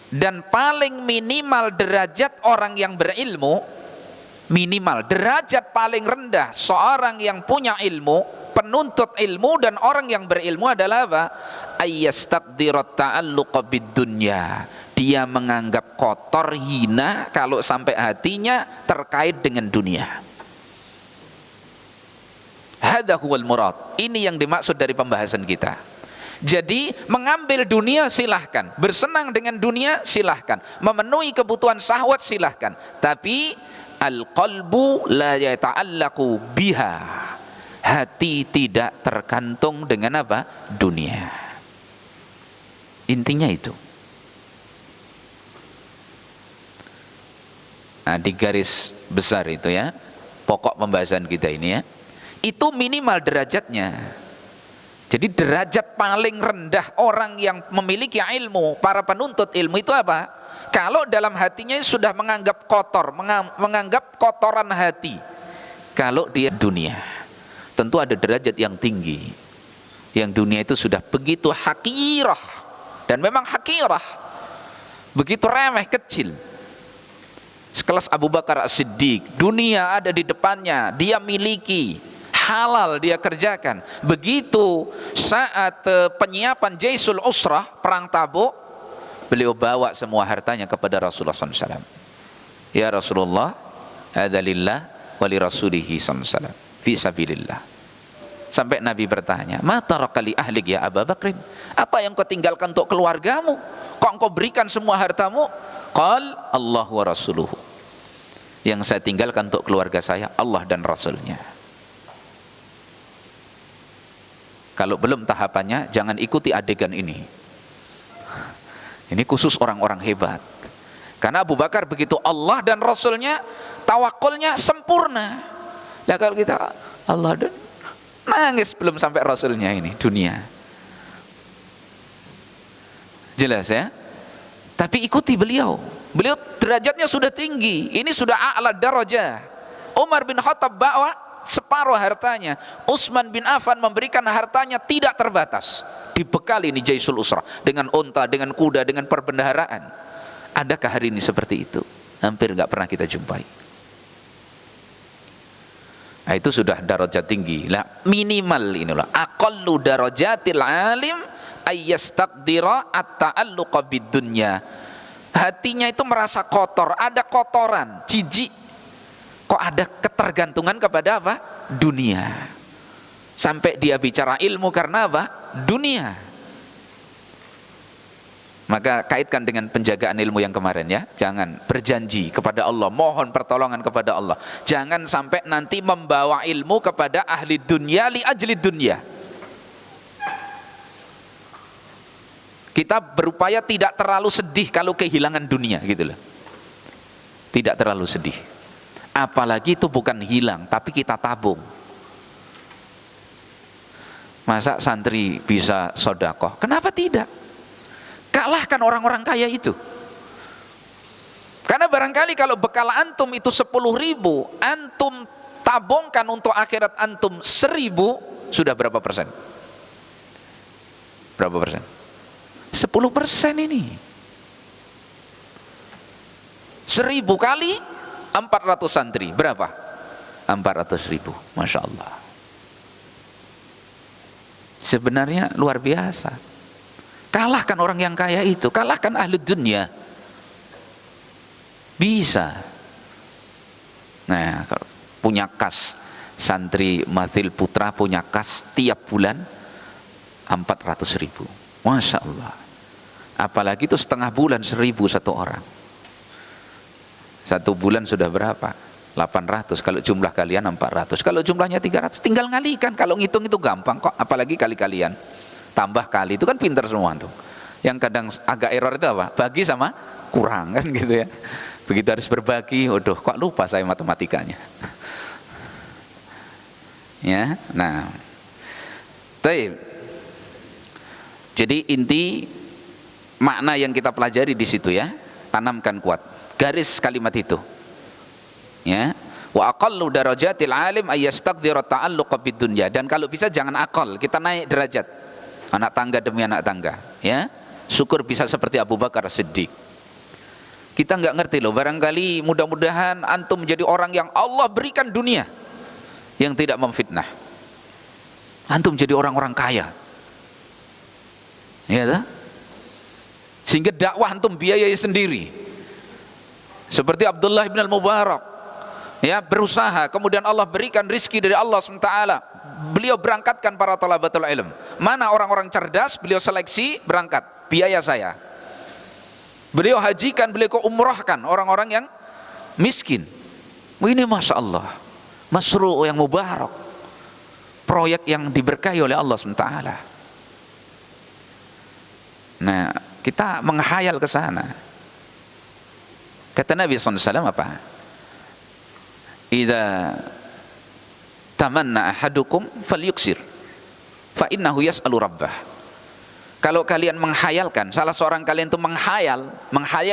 Dan paling minimal derajat orang yang berilmu, minimal derajat paling rendah seorang yang punya ilmu, penuntut ilmu dan orang yang berilmu adalah apa? Ay yastaqdir at-ta'alluq bid-dunya. Dia menganggap kotor, hina kalau sampai hatinya terkait dengan dunia. Hadza huwal murad. Ini yang dimaksud dari pembahasan kita. Jadi mengambil dunia silahkan, bersenang dengan dunia silahkan, memenuhi kebutuhan syahwat silahkan, tapi al-qalbu la yata'allaqu biha. Hati tidak tergantung dengan apa? Dunia. Intinya itu. Nah, di garis besar itu, ya, pokok pembahasan kita ini, ya, itu minimal derajatnya. Jadi derajat paling rendah orang yang memiliki ilmu, para penuntut ilmu itu apa? Kalau dalam hatinya sudah menganggap kotor, menganggap kotoran hati, kalau dia dunia, tentu ada derajat yang tinggi. Yang dunia itu sudah begitu hakirah, dan memang hakirah, begitu remeh, kecil. Sekelas Abu Bakar As-Siddiq, dunia ada di depannya, dia miliki, halal dia kerjakan. Begitu saat penyiapan Jaisul Usrah, perang Tabuk, beliau bawa semua hartanya kepada Rasulullah SAW. Ya Rasulullah, hadza lillah wa li rasulihi SAW, fi sabilillah. Sampai Nabi bertanya, ma taraka li ahlik ya Abu Bakrin, apa yang kau tinggalkan untuk keluargamu? Kok engkau berikan semua hartamu? Qal Allah wa rasuluhu. Yang saya tinggalkan untuk keluarga saya Allah dan Rasulnya. Kalau belum tahapannya, jangan ikuti adegan ini. Ini khusus orang-orang hebat. Karena Abu Bakar begitu Allah dan Rasulnya, tawakulnya sempurna. Nah kalau kita Allah dan nangis belum sampai Rasulnya ini dunia. Jelas ya? Tapi ikuti beliau. Beliau derajatnya sudah tinggi. Ini sudah a'la darajah. Umar bin Khattab bawa separuh hartanya. Utsman bin Affan memberikan hartanya tidak terbatas. Dibekali ini Jaisul Usrah dengan unta, dengan kuda, dengan perbendaharaan. Adakah hari ini seperti itu? Hampir nggak pernah kita jumpai. Nah, itu sudah darajat tinggi. Lah minimal inilah aqallu darajatil alim ayyastaqdira at-ta'alluqa bid-dunya. Hatinya itu merasa kotor, ada kotoran, jijik. Kok ada ketergantungan kepada apa? Dunia. Sampai dia bicara ilmu karena apa? Dunia. Maka kaitkan dengan penjagaan ilmu yang kemarin ya. Jangan berjanji kepada Allah, mohon pertolongan kepada Allah. Jangan sampai nanti membawa ilmu kepada ahli dunia li ajli dunia. Kita berupaya tidak terlalu sedih kalau kehilangan dunia gitu loh. Tidak terlalu sedih. Apalagi itu bukan hilang, tapi kita tabung. Masa santri bisa sodakoh? Kenapa tidak? Kalahkan orang-orang kaya itu. Karena barangkali kalau bekal antum itu 10.000, antum tabungkan untuk akhirat antum 1.000, sudah berapa persen? Berapa persen? 10% ini. 1.000 kali 400 santri, berapa? 400.000, Masya Allah. Sebenarnya luar biasa. Kalahkan orang yang kaya itu, kalahkan ahli dunia. Bisa. Nah, kalau punya kas, santri Mathil Putra punya kas tiap bulan 400.000. Masya Allah. Apalagi itu setengah bulan 1.000 satu orang. Satu bulan sudah berapa? 800. Kalau jumlah kalian 400. Kalau jumlahnya 300, tinggal ngalikan. Kalau ngitung itu gampang kok. Apalagi kali-kalian. Tambah kali itu kan pinter semua tuh. Yang kadang agak error itu apa? Bagi sama kurang kan gitu ya. Begitu harus berbagi, waduh kok lupa saya matematikanya. Ya, nah. Baik. Jadi inti makna yang kita pelajari di situ ya, tanamkan kuat. Garis kalimat itu. Ya, wa aqallu darajatil alim ayyastaqdira ta'alluqa bidunya. Dan kalau bisa jangan akal, kita naik derajat. Anak tangga demi anak tangga, ya. Syukur bisa seperti Abu Bakar Siddiq. Kita nggak ngerti loh, barangkali mudah-mudahan antum menjadi orang yang Allah berikan dunia yang tidak memfitnah. Antum jadi orang-orang kaya. Ya tak? Sehingga dakwah antum biayai sendiri. Seperti Abdullah bin Al-Mubarak, ya, berusaha, kemudian Allah berikan rizki dari Allah SWT. Beliau berangkatkan para talabatul ilm. Mana orang-orang cerdas, beliau seleksi, berangkat, biaya saya. Beliau hajikan, beliau umrahkan orang-orang yang miskin. Ini Masya Allah, masru' yang mubarak, proyek yang diberkahi oleh Allah SWT. Nah, kita menghayal ke sana. Kata Nabi SAW apa? Idza tamanna ahadukum falyuksir fa innahu yas'alu rabbah. Kalau kalian menghayalkan, salah seorang kalian itu menghayal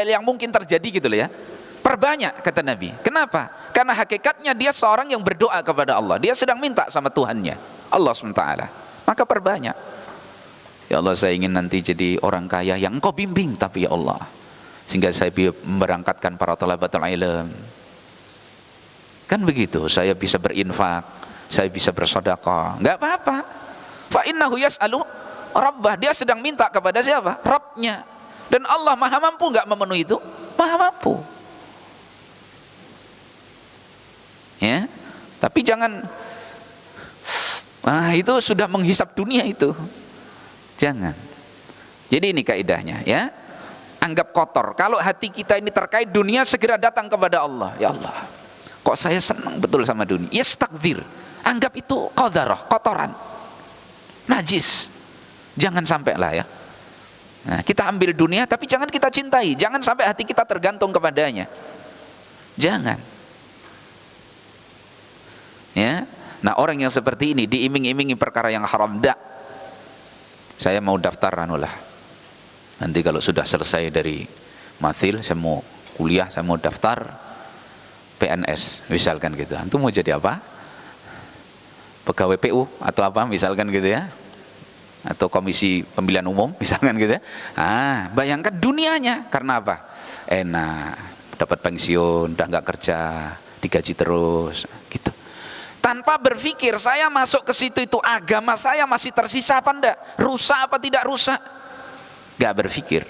yang mungkin terjadi gitu loh ya. Perbanyak kata Nabi. Kenapa? Karena hakikatnya dia seorang yang berdoa kepada Allah. Dia sedang minta sama Tuhannya, Allah SWT. Maka perbanyak. Ya Allah, saya ingin nanti jadi orang kaya yang Engkau bimbing, tapi ya Allah, sehingga saya memberangkatkan para talabatul ilm. Kan begitu, saya bisa berinfak, saya bisa bersedekah, enggak apa-apa. Fa innahu yas'alu rabbah, dia sedang minta kepada siapa? Rabbnya. Dan Allah Maha mampu enggak memenuhi itu? Maha mampu. Ya. Tapi jangan itu sudah menghisap dunia itu. Jangan. Jadi ini kaidahnya ya. anggap kotor. Kalau hati kita ini terkait dunia, segera datang kepada Allah. Ya Allah, kok saya senang betul sama dunia. Yastakdzir, anggap itu qadarah, kotoran, najis. Jangan sampai lah ya. Nah, kita ambil dunia tapi jangan kita cintai. Jangan sampai hati kita tergantung kepadanya. Jangan. Ya. Nah, orang yang seperti ini diiming-imingi perkara yang haram, enggak. Saya mau daftar anulah. Nanti kalau sudah selesai dari mathil, saya mau kuliah, saya mau daftar PNS, misalkan gitu. Antum mau jadi apa? Pegawai PU atau apa, misalkan gitu ya. Atau komisi pemilihan umum, misalkan gitu ya. Bayangkan dunianya, karena apa? Enak, dapat pensiun, udah nggak kerja, digaji terus, gitu. Tanpa berpikir saya masuk ke situ itu agama saya masih tersisa apa enggak, rusak apa tidak rusak, nggak berpikir.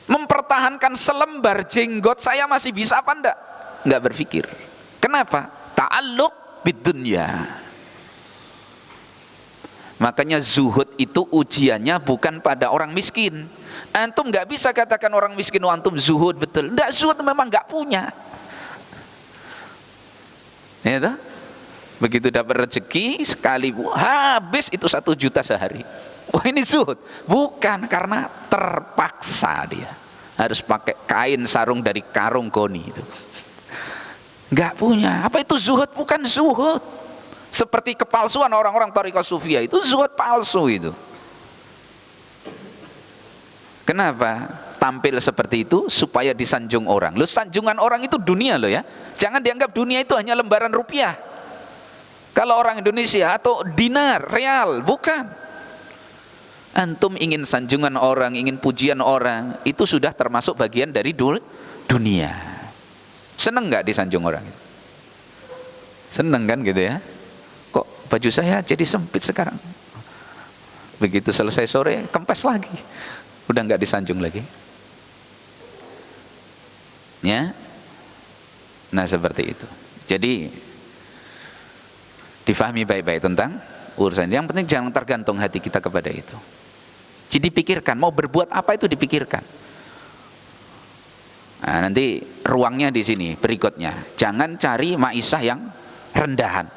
Mempertahankan selembar jenggot saya masih bisa apa enggak, nggak berpikir. Kenapa? Ta'alluq bidunya. Makanya zuhud itu ujiannya bukan pada orang miskin. Antum nggak bisa katakan orang miskin, oh, antum zuhud betul. Enggak, zuhud memang nggak punya. Ya toh? Begitu dapat rezeki sekali habis itu 1 juta sehari. Wah, ini zuhud. Bukan, karena terpaksa dia harus pakai kain sarung dari karung goni itu. Nggak punya. Apa itu zuhud? Bukan zuhud. Seperti kepalsuan orang-orang thariqah sufiyah itu zuhud palsu itu. Kenapa? Tampil seperti itu supaya disanjung orang. Loh, sanjungan orang itu dunia loh ya. Jangan dianggap dunia itu hanya lembaran rupiah. Kalau orang Indonesia atau dinar, real, bukan. Antum ingin sanjungan orang, ingin pujian orang, itu sudah termasuk bagian dari dunia. Seneng nggak disanjung orang? Seneng kan gitu ya? Kok baju saya jadi sempit sekarang? Begitu selesai sore, kempes lagi. Udah nggak disanjung lagi. Ya. Nah, seperti itu. Jadi difahami baik-baik tentang urusan. Yang penting jangan tergantung hati kita kepada itu. Jadi pikirkan, mau berbuat apa itu dipikirkan. Nah, nanti ruangnya di sini berikutnya. Jangan cari maisah yang rendahan.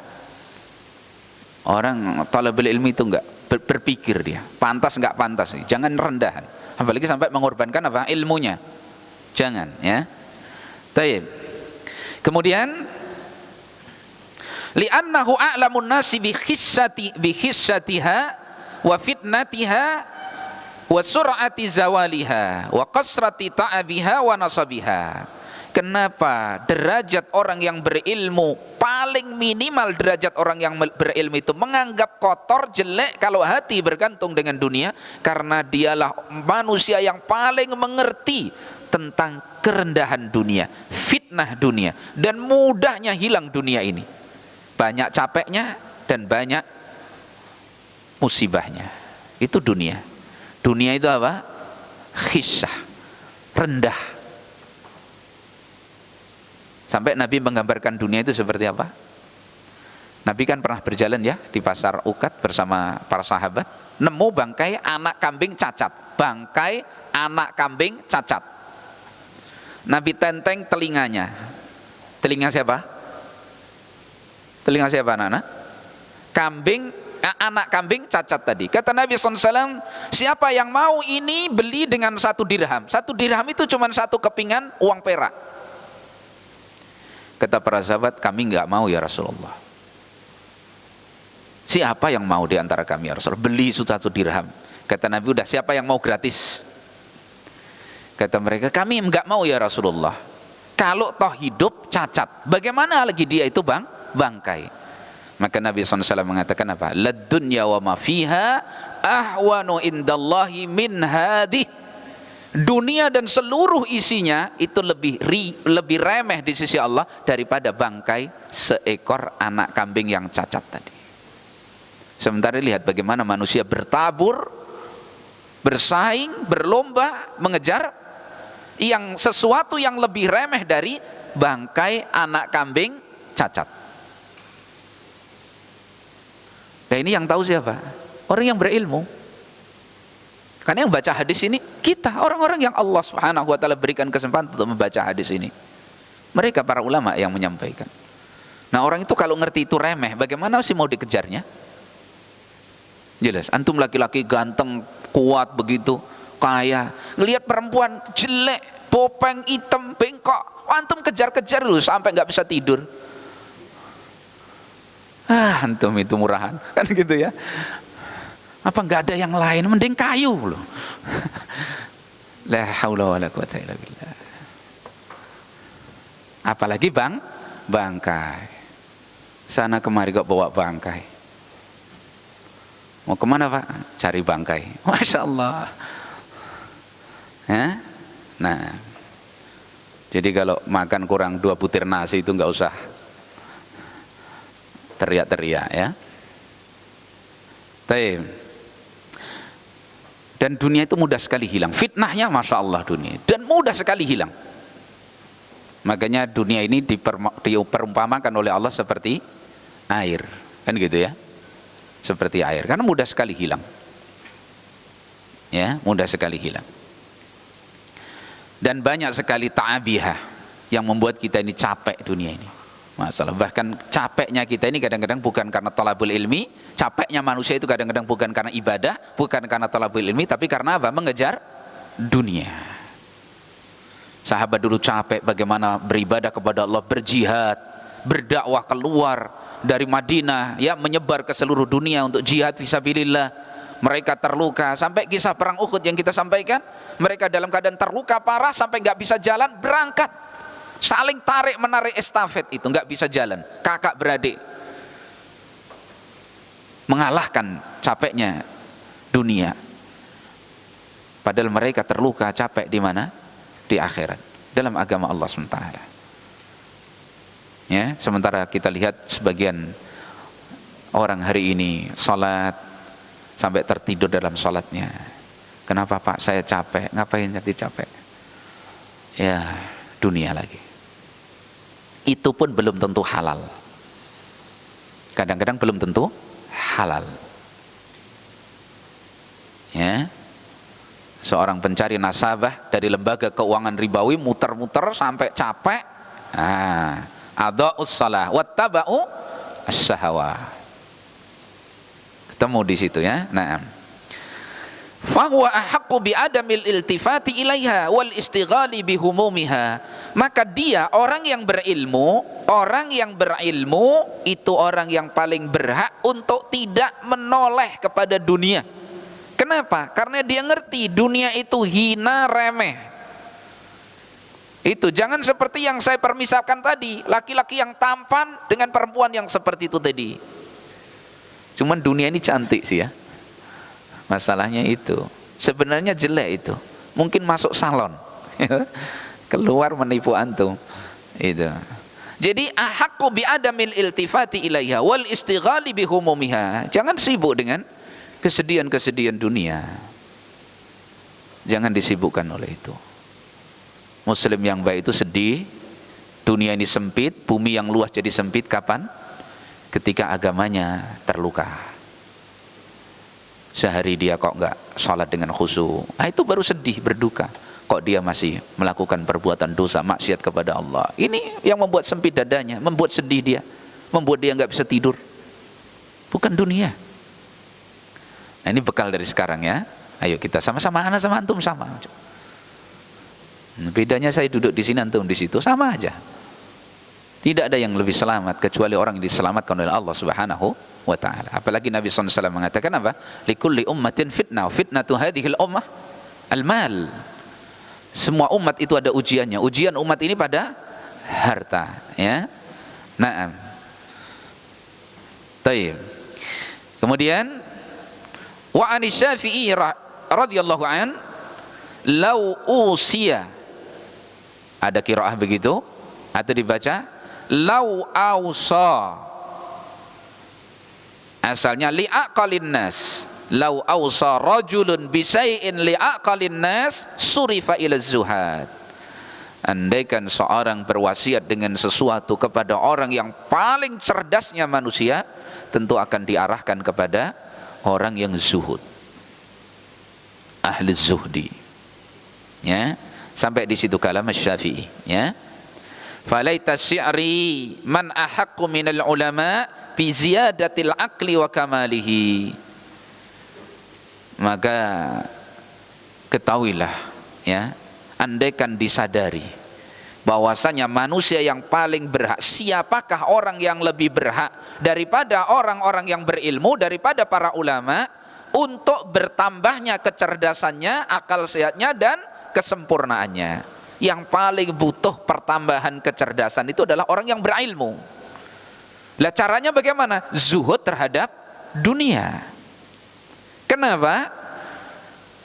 Orang talabul ilmi itu enggak berpikir dia, pantas enggak pantas. Jangan rendahan. Apalagi sampai mengorbankan apa? Ilmunya. Jangan, ya. Baik. Kemudian li'annahu a'lamun nasi bi khissatiha wa fitnatiha wa sur'ati zawaliha wa qasrati ta'abiha wa nasabiha. Kenapa derajat orang yang berilmu, paling minimal derajat orang yang berilmu itu menganggap kotor, jelek kalau hati bergantung dengan dunia, karena dialah manusia yang paling mengerti tentang kerendahan dunia, fitnah dunia, dan mudahnya hilang dunia ini. Banyak capeknya dan banyak musibahnya. Itu dunia. Dunia itu apa? Khissah, rendah. Sampai Nabi menggambarkan dunia itu seperti apa? Nabi kan pernah berjalan ya di pasar Uqad bersama para sahabat, nemu bangkai anak kambing cacat. Bangkai anak kambing cacat. Nabi tenteng telinganya. Telinga siapa? Telinga siapa, anak-anak? Kambing, anak kambing cacat tadi. Kata Nabi SAW, siapa yang mau ini beli dengan 1 dirham. 1 dirham itu cuma 1 kepingan uang perak. Kata para sahabat, kami enggak mau ya Rasulullah. Siapa yang mau di antara kami ya Rasulullah? Beli 1 dirham. Kata Nabi, udah, siapa yang mau gratis? Kata mereka, kami enggak mau ya Rasulullah. Kalau toh hidup cacat, bagaimana lagi dia itu bangkai? Maka Nabi SAW mengatakan apa? Ladunya wa ma fiha ahwanu indallahi min hadih. Dunia dan seluruh isinya itu lebih remeh di sisi Allah daripada bangkai seekor anak kambing yang cacat tadi. Sementara lihat bagaimana manusia bertabur, bersaing, berlomba, mengejar yang sesuatu yang lebih remeh dari bangkai anak kambing cacat. Nah, ini yang tahu siapa? Orang yang berilmu. Karena yang baca hadis ini kita, orang-orang yang Allah Subhanahu wa taala berikan kesempatan untuk membaca hadis ini. Mereka para ulama yang menyampaikan. Nah, orang itu kalau ngerti itu remeh, bagaimana sih mau dikejarnya? Jelas, antum laki-laki ganteng, kuat begitu, kaya, ngelihat perempuan jelek, bopeng, hitam, bengkok, antum kejar-kejar dulu sampai nggak bisa tidur. Antum itu murahan, kan gitu ya. Apa nggak ada yang lain? Mending kayu loh. La haula wala quwata illa billah. Apalagi bangkai. Sana kemari kok bawa bangkai. Mau kemana Pak? Cari bangkai. Masya Allah. Nah, jadi kalau makan kurang 2 butir nasi itu nggak usah teriak-teriak ya. Taib. Dan dunia itu mudah sekali hilang. Fitnahnya Masya Allah dunia. Dan mudah sekali hilang. Makanya dunia ini diperumpamakan oleh Allah seperti air. Kan gitu ya. Seperti air. Karena mudah sekali hilang. Ya, mudah sekali hilang. Dan banyak sekali ta'abihah yang membuat kita ini capek dunia ini. Masalah. Bahkan capeknya kita ini kadang-kadang bukan karena talabul ilmi, capeknya manusia itu kadang-kadang bukan karena ibadah, bukan karena talabul ilmi, tapi karena apa? Mengejar dunia. Sahabat dulu capek bagaimana beribadah kepada Allah, berjihad, berdakwah keluar dari Madinah, ya, menyebar ke seluruh dunia untuk jihad fisabilillah. Mereka terluka, sampai kisah perang Uhud yang kita sampaikan, mereka dalam keadaan terluka parah sampai nggak bisa jalan, berangkat. Saling tarik menarik estafet itu, nggak bisa jalan, kakak beradik, mengalahkan capeknya dunia. Padahal mereka terluka capek di mana? Di akhirat, dalam agama Allah SWT. Ya, sementara kita lihat sebagian orang hari ini salat sampai tertidur dalam salatnya. Kenapa Pak? Saya capek. Ngapain jadi capek? Ya, dunia lagi. Itu pun belum tentu halal. Kadang-kadang belum tentu halal. Ya. Seorang pencari nasabah dari lembaga keuangan ribawi muter-muter sampai capek. Adha'us shalah wattaba'u as-sahawah. Ketemu di situ ya. Nah, fahuwa ahaqqu bi adamil iltifati ilaiha wal istighali bihumumiha. Maka dia, orang yang berilmu itu orang yang paling berhak untuk tidak menoleh kepada dunia. Kenapa? Karena dia ngerti dunia itu hina, remeh. Itu jangan seperti yang saya permisalkan tadi, laki-laki yang tampan dengan perempuan yang seperti itu tadi. Cuman dunia ini cantik sih ya. Masalahnya itu sebenarnya jelek itu. Mungkin masuk salon keluar menipu antum itu. Jadi ahaqqu bi adamil iltifati ilaiha wal istighali bihumumiha. Jangan sibuk dengan kesedihan-kesedihan dunia. Jangan disibukkan oleh itu. Muslim yang baik itu sedih, dunia ini sempit, bumi yang luas jadi sempit kapan? Ketika agamanya terluka. Sehari dia kok enggak salat dengan khusyuk. Itu baru sedih, berduka. Kok dia masih melakukan perbuatan dosa, maksiat kepada Allah. Ini yang membuat sempit dadanya, membuat sedih dia, membuat dia enggak bisa tidur. Bukan dunia. Nah, ini bekal dari sekarang ya. Ayo kita sama-sama, ana sama antum sama. Bedanya saya duduk di sini, antum di situ, sama aja. Tidak ada yang lebih selamat kecuali orang yang diselamatkan oleh Allah Subhanahu wa ta'ala. Apalagi Nabi SAW mengatakan apa? Likulli ummatin fitnah, fitnatu hadhil ummah al-mal. Semua umat itu ada ujiannya. Ujian umat ini pada harta, ya. Naam. Taib. Kemudian wa anis Syafi'i radhiyallahu an lau usiya. Ada qiraah begitu atau dibaca lau ausa. Asalnya li'aqalin nas. Lau ausa rajulun bisai'in li'aqalin nas surifa ila zuhad. Andaikan seorang berwasiat dengan sesuatu kepada orang yang paling cerdasnya manusia, tentu akan diarahkan kepada orang yang zuhud. ahli zuhdi. Ya, sampai di situ kalam Syafi'i, ya. Falaita syi'ri man ahaqqu minal ulama bi ziyadatil aqli wa kamalihi. Maka ketahuilah, ya, andaikan disadari bahwasanya manusia yang paling berhak, siapakah orang yang lebih berhak daripada orang-orang yang berilmu, daripada para ulama, untuk bertambahnya kecerdasannya, akal sehatnya, dan kesempurnaannya. Yang paling butuh pertambahan kecerdasan itu adalah orang yang berilmu. Lah caranya bagaimana? Zuhud terhadap dunia. Kenapa?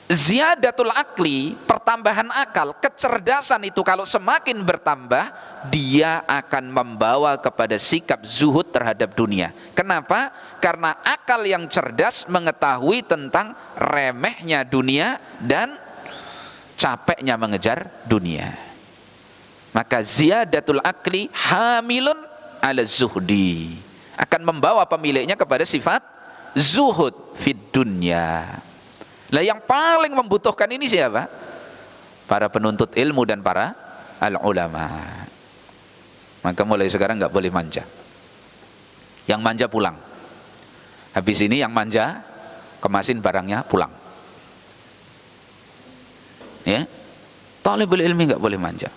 Ziyadatul akli, pertambahan akal, kecerdasan itu kalau semakin bertambah, dia akan membawa kepada sikap zuhud terhadap dunia. Kenapa? Karena akal yang cerdas mengetahui tentang remehnya dunia dan capeknya mengejar dunia. Maka ziyadatul akli hamilun ala zuhdi, akan membawa pemiliknya kepada sifat zuhud fid dunya. Lah yang paling membutuhkan ini siapa? Para penuntut ilmu dan para al-ulama. Maka mulai sekarang nggak boleh manja. Yang manja pulang. Habis ini yang manja kemasin barangnya pulang. Ya, talibul ilmi nggak boleh manja.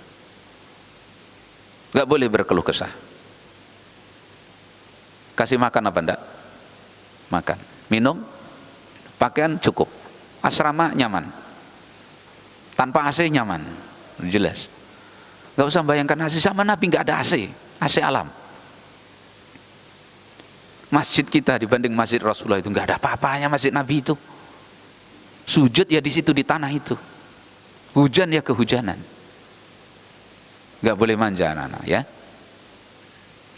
Nggak boleh berkeluh kesah. Kasih makan apa enggak? Makan, minum, pakaian cukup. Asrama nyaman, tanpa AC nyaman, jelas. Gak usah bayangkan AC, sama Nabi gak ada AC, AC alam. Masjid kita dibanding masjid Rasulullah itu gak ada apa-apanya masjid Nabi itu. Sujud ya di situ, di tanah itu. Hujan ya kehujanan. Gak boleh manja anak-anak, ya.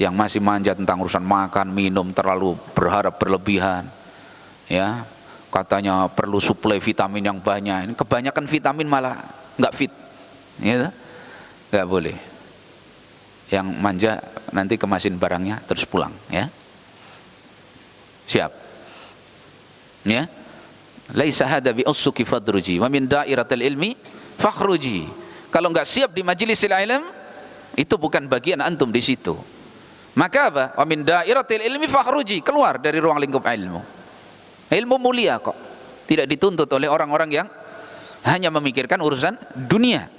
Yang masih manja tentang urusan makan, minum, terlalu berharap berlebihan, ya. Katanya perlu suplai vitamin yang banyak. Ini kebanyakan vitamin malah nggak fit, ya, nggak boleh. Yang manja nanti kemasin barangnya terus pulang, ya. Siap, ya. Laisa hada bi usuki fadruji wa min dairatil ilmi fakhruji. Kalau nggak siap di majlisil ilm, itu bukan bagian antum di situ. Maka apa? Wa min dairatil ilmi fakhruji, keluar dari ruang lingkup ilmu. Ilmu mulia kok, tidak dituntut oleh orang-orang yang hanya memikirkan urusan dunia.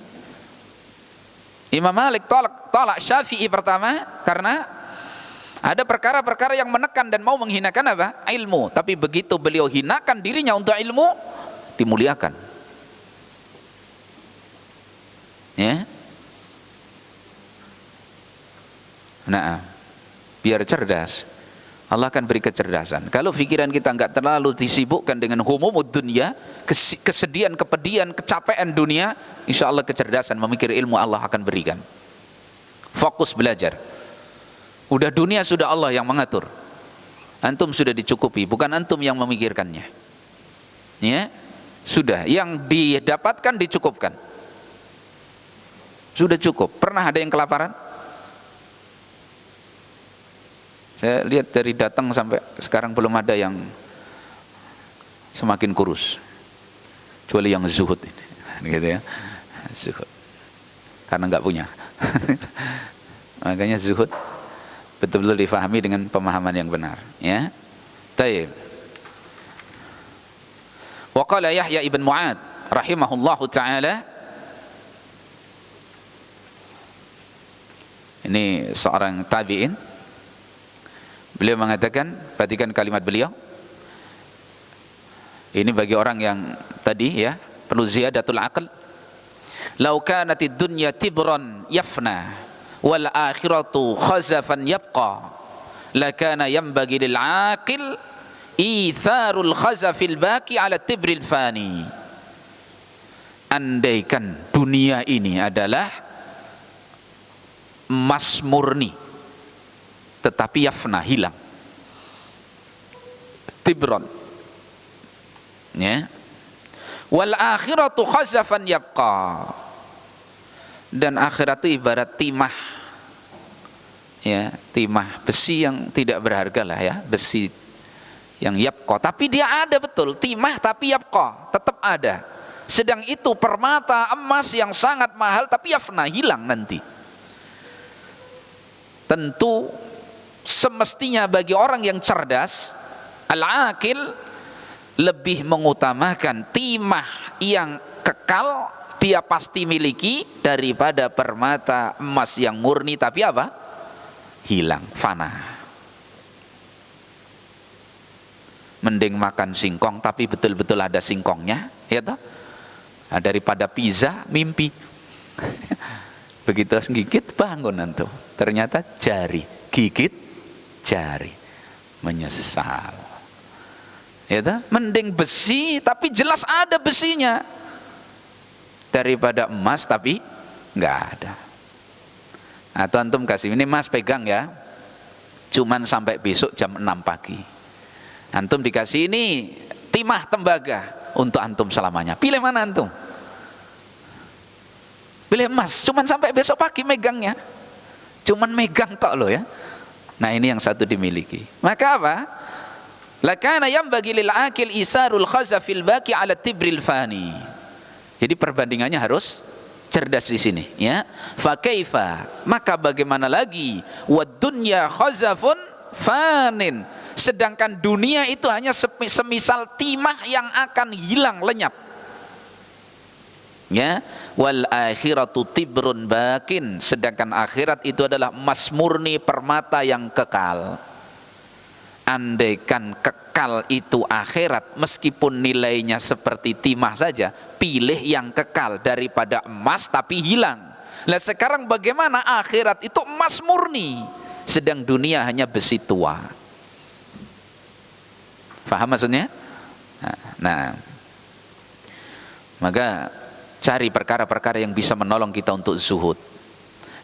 Imam Malik tolak Syafi'i pertama karena ada perkara-perkara yang menekan dan mau menghinakan apa? Ilmu. Tapi begitu beliau hinakan dirinya untuk ilmu, dimuliakan. Ya. Nah, biar cerdas, Allah akan beri kecerdasan. Kalau pikiran kita enggak terlalu disibukkan dengan humumud dunya, kesedihan, kepedihan, kecapean dunia, insya Allah kecerdasan memikir ilmu Allah akan berikan. Fokus belajar. Udah dunia sudah Allah yang mengatur. Antum sudah dicukupi, bukan antum yang memikirkannya. Ya, sudah. Yang didapatkan dicukupkan. Sudah cukup. Pernah ada yang kelaparan? Saya lihat dari datang sampai sekarang belum ada yang semakin kurus, kecuali yang zuhud ini, gitu ya, zuhud, karena nggak punya. Makanya zuhud betul-betul difahami dengan pemahaman yang benar, ya. Taib. Wa qala Yahya ibn Mu'ad rahimahullahu taala, ini seorang tabi'in. Beliau mengatakan, perhatikan kalimat beliau. Ini bagi orang yang tadi, ya, perlu ziyadatul aql. Lau kanatid dunya tibran yafna wal akhiratu khazafan yabqa, lakana yanbaghi lil aqil itharul khazafil baqi ala tibril fani. Andaikan dunia ini adalah emas murni tetapi yafna, hilang, tibron, ya. Wal akhiratu khazafan yabqa, dan akhirat itu ibarat timah, ya, timah besi yang tidak berharga lah, ya, besi yang yabqa, tapi dia ada betul, timah tapi yabqa, tetap ada. Sedang itu permata emas yang sangat mahal tapi yafna, hilang nanti. Tentu semestinya bagi orang yang cerdas, al-aqil, lebih mengutamakan timah yang kekal dia pasti miliki daripada permata emas yang murni tapi apa? Hilang, fana. Mending makan singkong tapi betul-betul ada singkongnya, ya toh? Nah, daripada pizza mimpi. Begitu gigit bangun antum, ternyata jari, gigit jari, menyesal. Ya toh? Mending besi tapi jelas ada besinya daripada emas tapi nggak ada. Atau antum kasih ini, mas pegang ya, cuman sampai besok jam 6 pagi. Antum dikasih ini timah tembaga untuk antum selamanya. Pilih mana antum? Pilih emas, cuman sampai besok pagi megangnya. Cuman megang tok lo ya. Nah, ini yang satu dimiliki. Maka apa? Lakana yanbaghi lil aqil isarul khazafil baqi ala tibril fani. Jadi perbandingannya harus cerdas di sini, ya. Fa kaifa, maka bagaimana lagi? Wad dunya khazafun fanin. Sedangkan dunia itu hanya semisal timah yang akan hilang lenyap. Ya, wal akhiratu tibrun bakin, sedangkan akhirat itu adalah emas murni, permata yang kekal. Andaikan kekal itu akhirat, meskipun nilainya seperti timah saja, pilih yang kekal daripada emas tapi hilang. Nah, sekarang bagaimana akhirat itu emas murni, sedang dunia hanya besi tua. Paham maksudnya? Nah, maka cari perkara-perkara yang bisa menolong kita untuk zuhud.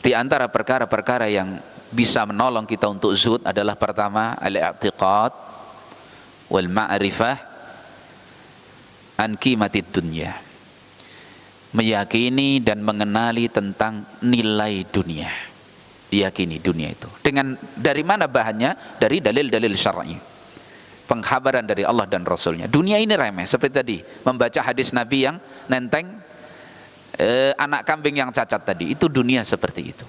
Di antara perkara-perkara yang bisa menolong kita untuk zuhud adalah pertama, al-i'tiqad wal ma'rifah an qimatid dunya. Meyakini dan mengenali tentang nilai dunia. Diyakini dunia itu. Dengan dari mana bahannya? Dari dalil-dalil syar'i. Pengkhabaran dari Allah dan Rasulnya. Dunia ini remeh. Seperti tadi, membaca hadis Nabi yang nenteng anak kambing yang cacat tadi, itu dunia seperti itu.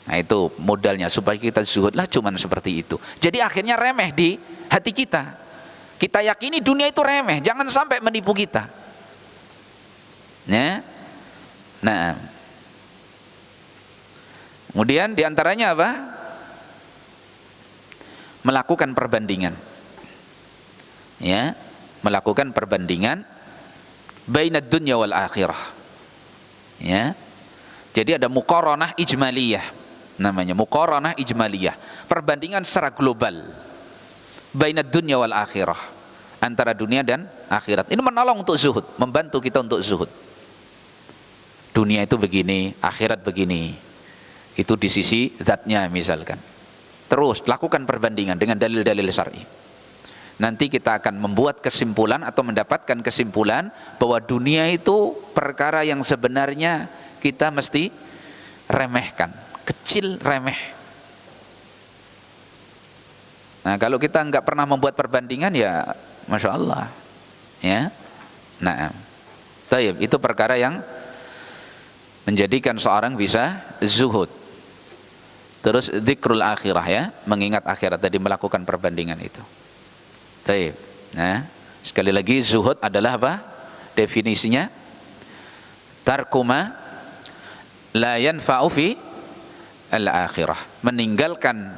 Nah, itu modalnya supaya kita zuhudlah cuman seperti itu. Jadi akhirnya remeh di hati kita. Kita yakini dunia itu remeh, jangan sampai menipu kita. Ya. Nah, kemudian diantaranya apa? Melakukan perbandingan. Ya. Melakukan perbandingan bainad dunya wal akhirah. Ya. Jadi ada muqaranah ijmaliyah, namanya muqaranah ijmaliyah, perbandingan secara global bainad dunya wal akhirah, antara dunia dan akhirat. Ini menolong untuk zuhud, membantu kita untuk zuhud. Dunia itu begini, akhirat begini. Itu di sisi zatnya misalkan. Terus lakukan perbandingan dengan dalil-dalil syar'i. Nanti kita akan membuat kesimpulan atau mendapatkan kesimpulan bahwa dunia itu perkara yang sebenarnya kita mesti remehkan, kecil, remeh. Nah, kalau kita nggak pernah membuat perbandingan, ya Masya Allah, ya. Nah, itu perkara yang menjadikan seorang bisa zuhud. Terus dzikrul akhirah, ya, mengingat akhirat, tadi melakukan perbandingan itu. Baik. Nah, sekali lagi zuhud adalah apa? Definisinya tarkuma la yanfa'u fi al-akhirah. Meninggalkan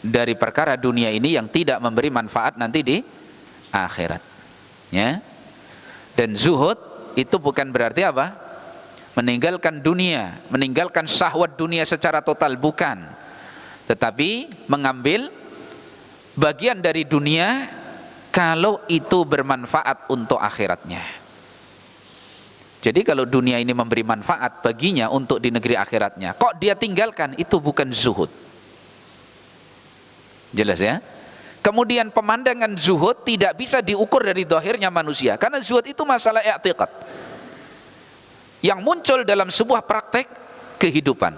dari perkara dunia ini yang tidak memberi manfaat nanti di akhirat. Ya. Dan zuhud itu bukan berarti apa? Meninggalkan dunia, meninggalkan syahwat dunia secara total, bukan. Tetapi mengambil bagian dari dunia kalau itu bermanfaat untuk akhiratnya. Jadi kalau dunia ini memberi manfaat baginya untuk di negeri akhiratnya, kok dia tinggalkan, itu bukan zuhud. Jelas ya? Kemudian pemandangan zuhud tidak bisa diukur dari zahirnya manusia, karena zuhud itu masalah i'tiqad yang muncul dalam sebuah praktek kehidupan.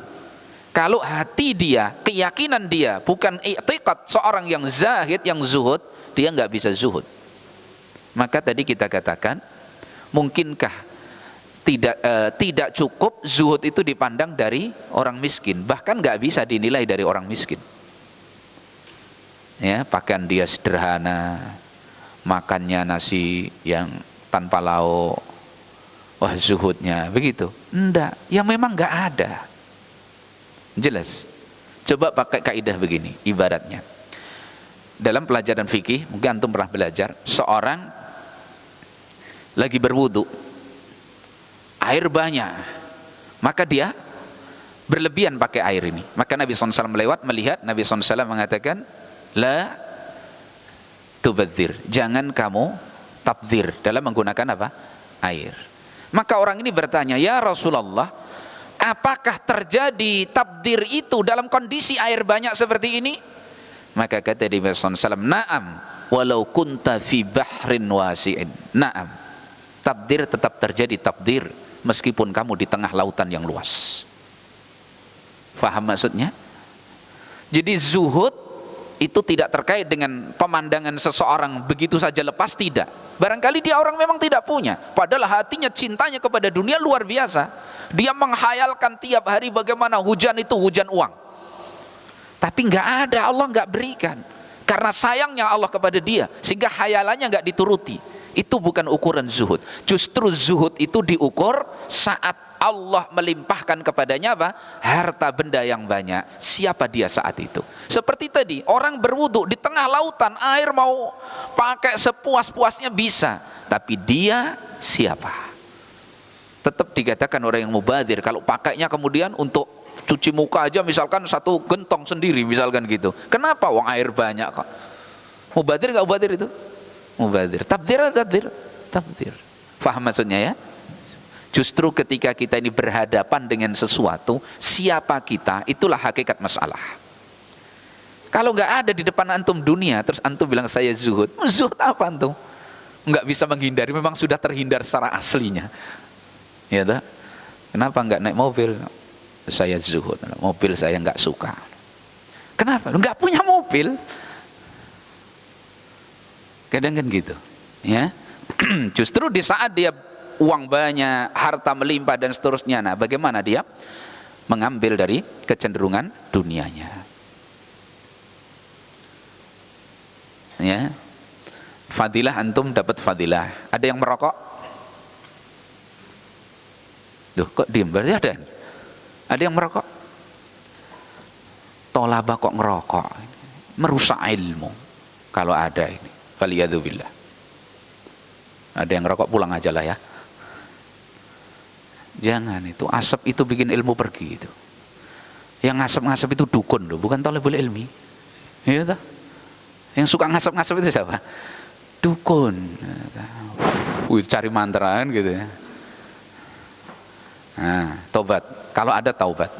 Kalau hati dia, keyakinan dia bukan i'tiqad seorang yang zahid, yang zuhud, dia nggak bisa zuhud. Maka tadi kita katakan, mungkinkah tidak cukup zuhud itu dipandang dari orang miskin, bahkan nggak bisa dinilai dari orang miskin. Ya, pakaian dia sederhana, makannya nasi yang tanpa lauk, wah zuhudnya begitu. Enggak, yang memang nggak ada. Jelas. Coba pakai kaidah begini, ibaratnya dalam pelajaran fikih, mungkin antum pernah belajar, seorang lagi berwudu, air banyak, maka dia berlebihan pakai air ini. Maka Nabi SAW melihat, Nabi SAW mengatakan, la tubadzir, jangan kamu tabdzir dalam menggunakan apa? Air. Maka orang ini bertanya, ya Rasulullah, apakah terjadi tabdzir itu dalam kondisi air banyak seperti ini? Maka kata Nabi SAW, na'am, walau kunta fi bahrin wasi'in. Na'am, tabdzir tetap terjadi tabdzir meskipun kamu di tengah lautan yang luas. Faham maksudnya? Jadi zuhud itu tidak terkait dengan pemandangan seseorang begitu saja lepas, tidak. Barangkali dia orang memang tidak punya, padahal hatinya, cintanya kepada dunia luar biasa. Dia menghayalkan tiap hari bagaimana hujan itu hujan uang, tapi nggak ada, Allah nggak berikan, karena sayangnya Allah kepada dia, sehingga hayalannya nggak dituruti. Itu bukan ukuran zuhud. Justru zuhud itu diukur saat Allah melimpahkan kepadanya apa? Harta benda yang banyak. Siapa dia saat itu? Seperti tadi, orang berwudu di tengah lautan, air mau pakai sepuas-puasnya bisa, tapi dia siapa? Tetap dikatakan orang yang mubadir kalau pakainya kemudian untuk cuci muka aja misalkan satu gentong sendiri misalkan gitu. Kenapa? Wong air banyak kok. Mubadir nggak mubadir itu? Mubadir. Tabdzir. Faham maksudnya ya? Justru ketika kita ini berhadapan dengan sesuatu, siapa kita, itulah hakikat masalah. Kalau nggak ada di depan antum dunia, terus antum bilang saya zuhud, zuhud apa antum? Nggak bisa menghindari, memang sudah terhindar secara aslinya. Ya tak? Kenapa nggak naik mobil? Saya zuhud, mobil saya nggak suka. Kenapa? Nggak punya mobil. Kadang kan gitu, ya. Justru di saat dia uang banyak, harta melimpah dan seterusnya, nah bagaimana dia mengambil dari kecenderungan dunianya, ya. Fadilah, antum dapat fadilah. Ada yang merokok? Duh, kok diem? Berarti ada yang merokok? Tolabah kok ngerokok? Merusak ilmu. Kalau ada ini, waliyadzubillah. Ada yang ngerokok, pulang aja lah ya. Jangan, itu asap itu bikin ilmu pergi itu. Yang ngasap-ngasap itu dukun loh, bukan thalibul ilmi. Iya toh? Yang suka ngasap-ngasap itu siapa? Dukun. Cari mantra kan gitu ya. Nah, taubat. Kalau ada taubat.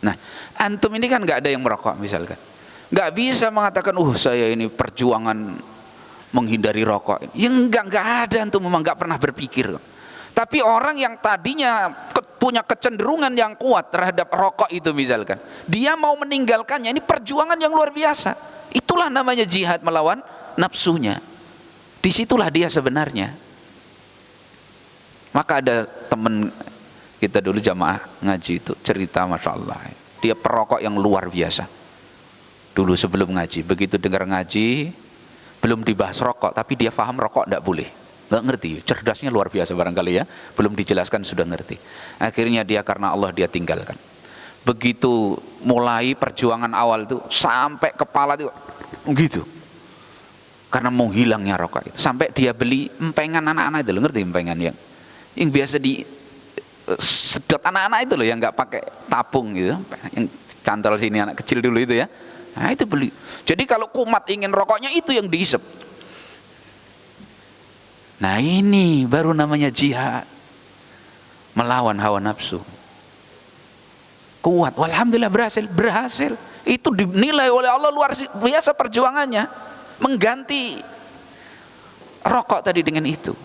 Nah, antum ini kan nggak ada yang merokok misalkan. Nggak bisa mengatakan, saya ini perjuangan menghindari rokok. Ya nggak ada, antum memang nggak pernah berpikir. Tapi orang yang tadinya punya kecenderungan yang kuat terhadap rokok itu misalkan, dia mau meninggalkannya, ini perjuangan yang luar biasa. Itulah namanya jihad melawan nafsunya. Disitulah dia sebenarnya. Maka ada teman kita dulu jamaah ngaji itu cerita, Masya Allah, dia perokok yang luar biasa. Dulu sebelum ngaji, begitu dengar ngaji, belum dibahas rokok, tapi dia paham rokok tidak boleh. Nggak ngerti, cerdasnya luar biasa barangkali ya, belum dijelaskan sudah ngerti. Akhirnya dia karena Allah dia tinggalkan. Begitu mulai perjuangan awal itu sampai kepala itu gitu, karena mau hilangnya rokok itu. Sampai dia beli empengan anak-anak itu, lo ngerti empengan yang biasa di sedot anak-anak itu loh, yang nggak pakai tabung gitu, yang cantol sini anak kecil dulu itu ya. Nah itu beli. Jadi kalau kumat ingin rokoknya itu yang dihisap. Nah ini baru namanya jihad melawan hawa nafsu. Kuat, walhamdulillah berhasil. Itu dinilai oleh Allah luar biasa perjuangannya, mengganti rokok tadi dengan itu.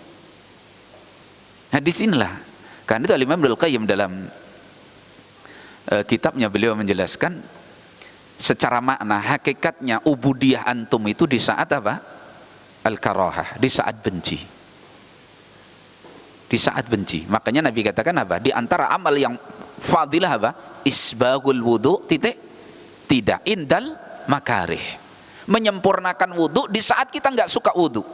Nah disinilah, karena itu Imam Ibnul Qayyim dalam kitabnya beliau menjelaskan secara makna hakikatnya ubudiyah antum itu di saat apa? al-karahah, di saat benci. Di saat benci. Makanya Nabi katakan apa? Di antara amal yang fadilah apa? Isbagul wudu titik tidak indal makarih. Menyempurnakan wudu di saat kita nggak suka wudu.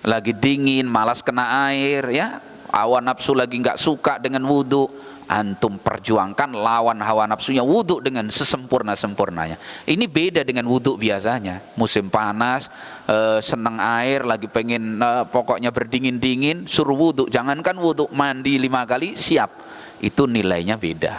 Lagi dingin, malas kena air, ya, hawa nafsu lagi nggak suka dengan wudu, antum perjuangkan lawan hawa nafsunya, wudu dengan sesempurna-sempurnanya. Ini beda dengan wudu biasanya. Musim panas, senang air, lagi pengen pokoknya berdingin-dingin, suruh wudu. Jangankan wudu, mandi 5 kali siap. Itu nilainya beda.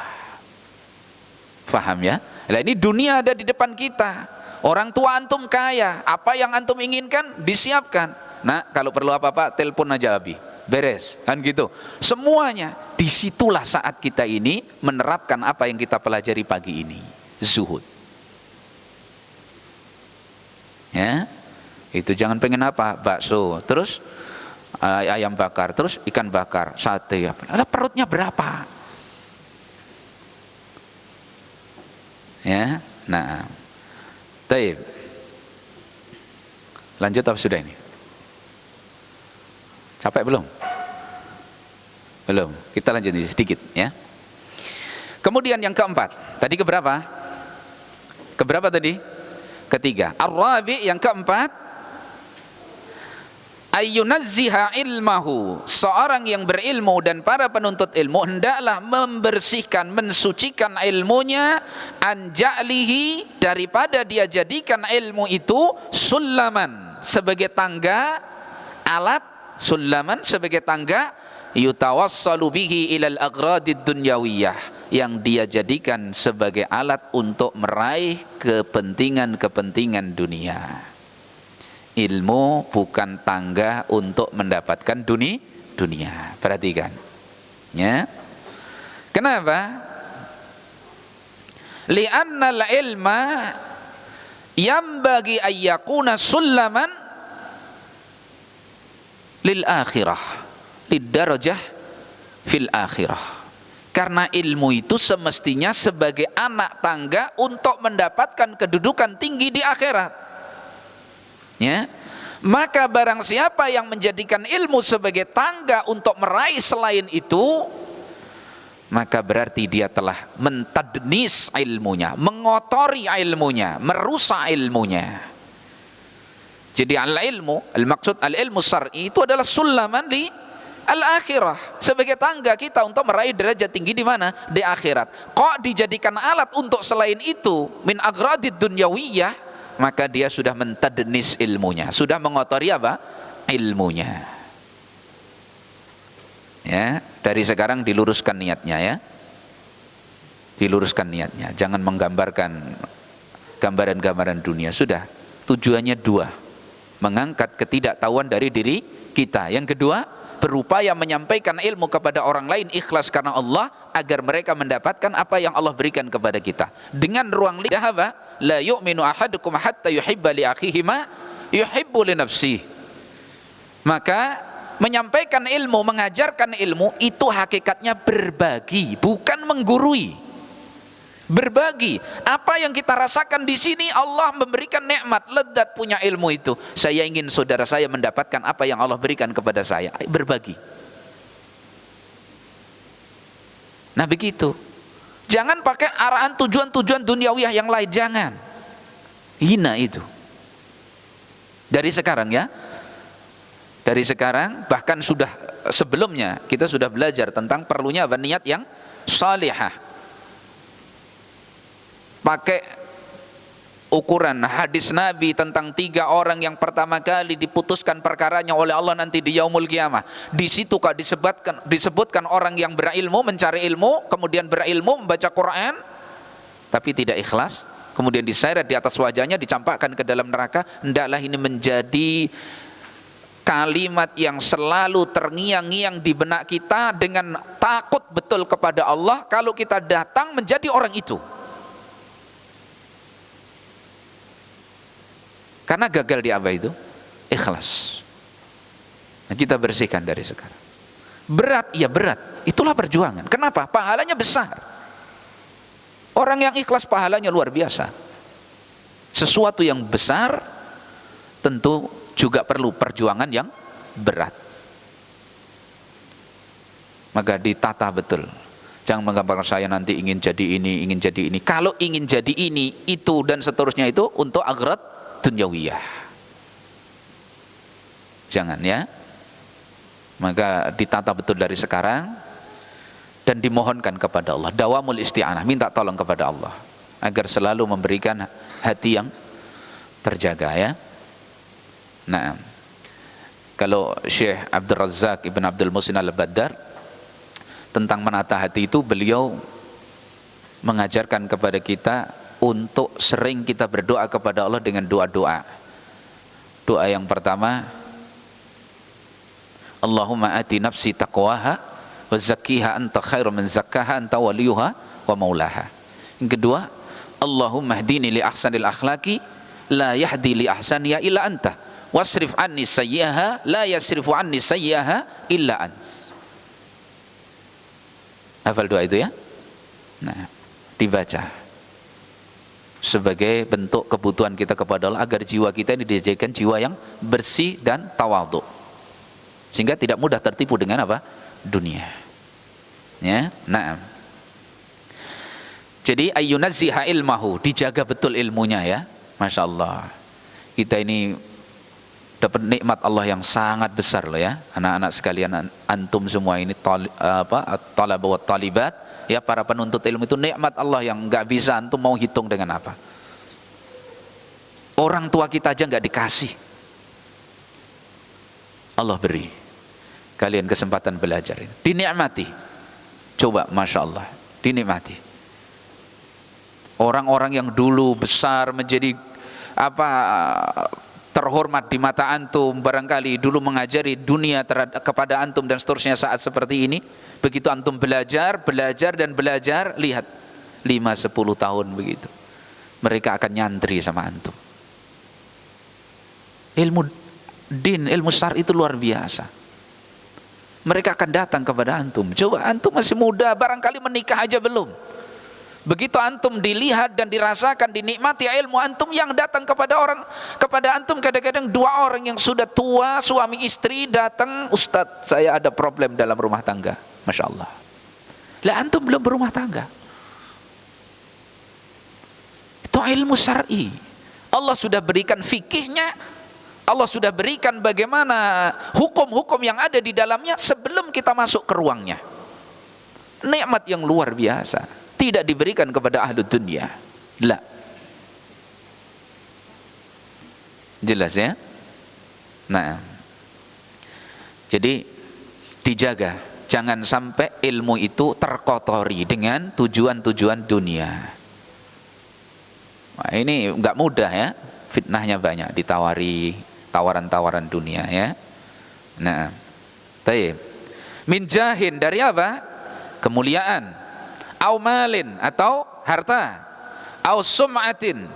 Faham ya? Nah, ini dunia ada di depan kita. Orang tua antum kaya, apa yang antum inginkan disiapkan. Nah, kalau perlu apa-apa telepon aja Abi, beres, kan gitu. Semuanya. Disitulah saat kita ini menerapkan apa yang kita pelajari pagi ini, zuhud. Ya, itu jangan pengen apa, bakso, terus ayam bakar, terus ikan bakar, sate, ada perutnya berapa? Ya, nah, taib. Lanjut apa sudah ini? Capek belum? Belum. Kita lanjut sedikit ya. Kemudian yang keempat. Tadi keberapa? Keberapa tadi? Ketiga. Ar-rabi, yang keempat, ayyunazziha ilmahu. Seorang yang berilmu dan para penuntut ilmu hendaklah membersihkan, mensucikan ilmunya an ja'lihi, daripada dia jadikan ilmu itu sulaman, sebagai tangga, alat, sulaman sebagai tangga, yutawassalu bihi ilal agradid dunyawiyah, yang dia jadikan sebagai alat untuk meraih kepentingan-kepentingan dunia. Ilmu bukan tangga untuk mendapatkan dunia. Perhatikan ya. Kenapa? Li'annal ilma yambagi ayyakuna sulaman lil akhirah, lid darajah fil akhirah. Karena ilmu itu semestinya sebagai anak tangga untuk mendapatkan kedudukan tinggi di akhirat. Ya. Maka barang siapa yang menjadikan ilmu sebagai tangga untuk meraih selain itu, maka berarti dia telah mentadnis ilmunya, mengotori ilmunya, merusak ilmunya. Jadi al-ilmu, al-maksud al-ilmu syar'i itu adalah sulaman li al-akhirah, sebagai tangga kita untuk meraih derajat tinggi di mana? Di akhirat. Kok dijadikan alat untuk selain itu, min agradid dunyawiyah, maka dia sudah mentadnis ilmunya, sudah mengotori apa? Ilmunya. Ya, dari sekarang diluruskan niatnya ya. Diluruskan niatnya, jangan menggambarkan gambaran-gambaran dunia. Sudah, tujuannya dua. Mengangkat ketidaktahuan dari diri kita. Yang kedua, berupaya menyampaikan ilmu kepada orang lain ikhlas karena Allah, agar mereka mendapatkan apa yang Allah berikan kepada kita. Dengan ruang lidah apa? La yu'minu ahadukum hatta yuhibba li akhihi ma yuhibbu li nafsihi. Maka menyampaikan ilmu, mengajarkan ilmu itu hakikatnya berbagi, bukan menggurui. Berbagi. Apa yang kita rasakan di sini, Allah memberikan nikmat, lezat punya ilmu itu. Saya ingin saudara saya mendapatkan apa yang Allah berikan kepada saya. Berbagi. Nah begitu. Jangan pakai arahan tujuan-tujuan duniawiyah yang lain, jangan. Hina itu. Dari sekarang ya. Dari sekarang, bahkan sudah sebelumnya kita sudah belajar tentang perlunya niat yang salihah. Pakai ukuran hadis Nabi tentang 3 orang yang pertama kali diputuskan perkaranya oleh Allah nanti di yaumul qiyamah. Di situ kok disebutkan orang yang berilmu, mencari ilmu, kemudian berilmu, membaca Quran, tapi tidak ikhlas, kemudian diseret di atas wajahnya, dicampakkan ke dalam neraka. Hendaklah ini menjadi kalimat yang selalu terngiang-ngiang di benak kita, dengan takut betul kepada Allah kalau kita datang menjadi orang itu. Karena gagal di apa itu? Ikhlas. Nah, kita bersihkan dari sekarang. Berat, ya berat. Itulah perjuangan. Kenapa? Pahalanya besar. Orang yang ikhlas pahalanya luar biasa. Sesuatu yang besar tentu juga perlu perjuangan yang berat. Maka ditata betul. Jangan menggambarkan saya nanti ingin jadi ini, ingin jadi ini. Kalau ingin jadi ini, itu dan seterusnya itu untuk agharat dunyawiyah. Jangan ya. Maka ditata betul dari sekarang dan dimohonkan kepada Allah. Dawamul isti'anah, minta tolong kepada Allah agar selalu memberikan hati yang terjaga ya. Nah, kalau Syekh Abdul Razak Ibn Abdul Muhsin Al-Baddar tentang menata hati itu, beliau mengajarkan kepada kita untuk sering kita berdoa kepada Allah dengan doa-doa. Doa yang pertama, Allahumma ati nafsi taqwaha wa zakkiha anta khairu man zakkaha anta waliyuha wa maulaha. Yang kedua, Allahumma hdini li ahsanil akhlaqi la yahdi li ahsaniya illa anta wasrif anni sayyi'aha la yasrifu anni sayyi'aha illa anta. Hafal doa itu ya? Nah, dibaca sebagai bentuk kebutuhan kita kepada Allah agar jiwa kita ini dijadikan jiwa yang bersih dan tawadhu, sehingga tidak mudah tertipu dengan apa? Dunia. Ya, nah. Jadi ayyunazziha ilmahu, dijaga betul ilmunya ya. Masya Allah. Kita ini dapat nikmat Allah yang sangat besar loh ya, anak-anak sekalian, antum semua ini talaba wa talibat ya, para penuntut ilmu itu nikmat Allah yang nggak bisa antum mau hitung dengan apa. Orang tua kita aja nggak dikasih, Allah beri kalian kesempatan belajar ini, dinikmati. Coba, masya Allah, dinikmati. Orang-orang yang dulu besar menjadi terhormat di mata antum, barangkali dulu mengajari dunia kepada antum dan seterusnya, saat seperti ini begitu antum belajar dan belajar, lihat 5-10 tahun begitu mereka akan nyantri sama antum. Ilmu din, ilmu syar itu luar biasa. Mereka akan datang kepada antum. Coba antum masih muda, barangkali menikah aja belum. Begitu antum dilihat dan dirasakan, dinikmati ilmu antum, yang datang kepada antum kadang-kadang 2 orang yang sudah tua, suami istri datang, Ustadz saya ada problem dalam rumah tangga. Masya Allah. Lah antum belum berumah tangga. Itu ilmu syar'i. Allah sudah berikan fikihnya, Allah sudah berikan bagaimana hukum-hukum yang ada di dalamnya sebelum kita masuk ke ruangnya. Nikmat yang luar biasa. Tidak diberikan kepada ahlu dunia. La. Jelas ya? Nah, jadi dijaga, jangan sampai ilmu itu terkotori dengan tujuan-tujuan dunia. Nah, ini enggak mudah ya, fitnahnya banyak, ditawari tawaran-tawaran dunia ya. Nah, taib. Min jahin, dari apa? Kemuliaan. Au malin, atau harta. Au sum'atin,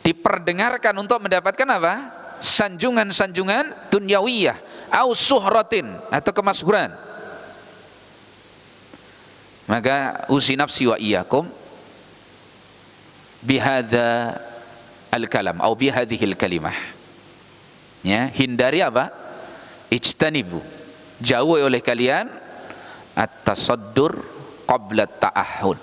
diperdengarkan untuk mendapatkan apa? Sanjungan-sanjungan dunyawiyah. Au suhratin, atau kemasyhuran. Maka usi nafsi wa iyyakum bihadza al-kalam au bihadhil kalimah. Ya, hindari apa? Ijtanibu, jauhi oleh kalian at-tasaddur qabla ta'ahud.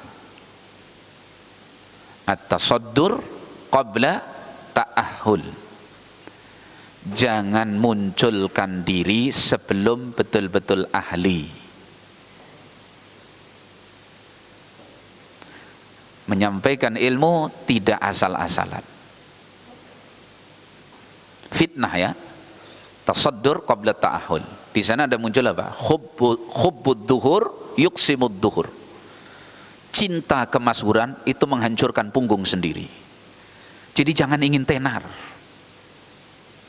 At-tasaddur qabla ta'ahul. Jangan munculkan diri sebelum betul-betul ahli. Menyampaikan ilmu tidak asal-asalan. Fitnah ya. Tasaddur qabla ta'ahul. Di sana ada muncul apa? Hubbud duhur yuksimud duhur. Cinta kemasyhuran itu menghancurkan punggung sendiri. Jadi jangan ingin tenar.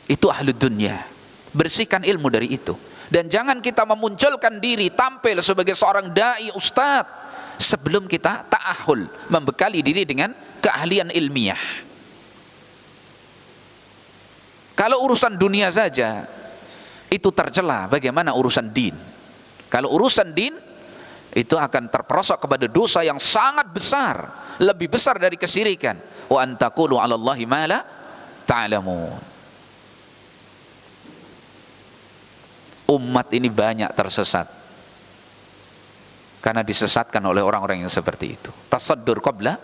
Itu ahlu dunia. Bersihkan ilmu dari itu. Dan jangan kita memunculkan diri tampil sebagai seorang dai ustadz sebelum kita ta'ahul, membekali diri dengan keahlian ilmiah. Kalau urusan dunia saja itu tercela, bagaimana urusan din? Kalau urusan din itu akan terperosok kepada dosa yang sangat besar, lebih besar dari kesyirikan. Wa antaqulu 'alallahi ma la ta'lamun. umat ini banyak tersesat karena disesatkan oleh orang-orang yang seperti itu. Tasaddur qabla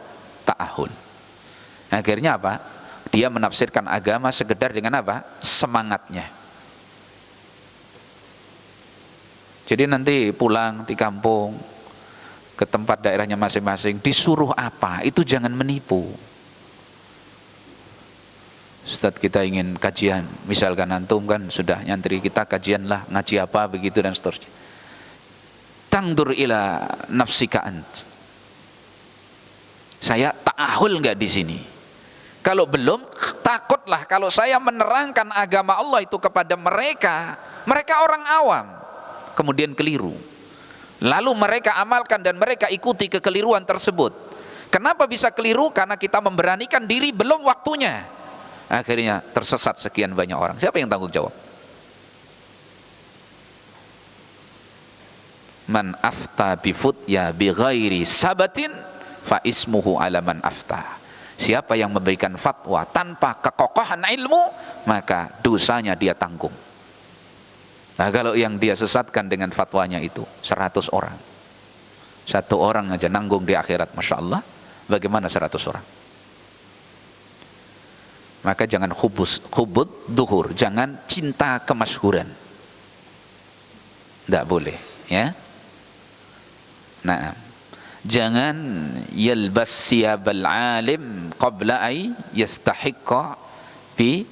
ta'ahul. Akhirnya apa? Dia menafsirkan agama sekedar dengan apa? Semangatnya. Jadi nanti pulang di kampung ke tempat daerahnya masing-masing, disuruh apa? Itu jangan menipu. Ustadz, kita ingin kajian, misalkan antum kan sudah nyantri kita kajian lah, ngaji apa begitu dan seterusnya. Tangdur ila nafsika ant. Saya ta'ahul enggak di sini? Kalau belum, takutlah kalau saya menerangkan agama Allah itu kepada mereka, mereka orang awam, kemudian keliru. Lalu mereka amalkan dan mereka ikuti kekeliruan tersebut. Kenapa bisa keliru? Karena kita memberanikan diri belum waktunya. Akhirnya tersesat sekian banyak orang. Siapa yang tanggung jawab? Man afta bifutya bighairi sabatin fa ismuhu ala man afta. Siapa yang memberikan fatwa tanpa kekokohan ilmu, maka dosanya dia tanggung. Nah, kalau yang dia sesatkan dengan fatwanya itu 100 orang, 1 orang aja nanggung di akhirat, Masya Allah. Bagaimana 100 orang? Maka jangan hubud duhur, jangan cinta kemasyhuran, tidak boleh, ya. Nah, jangan yalbas siyabal alim qabla ay yastahiqqa bi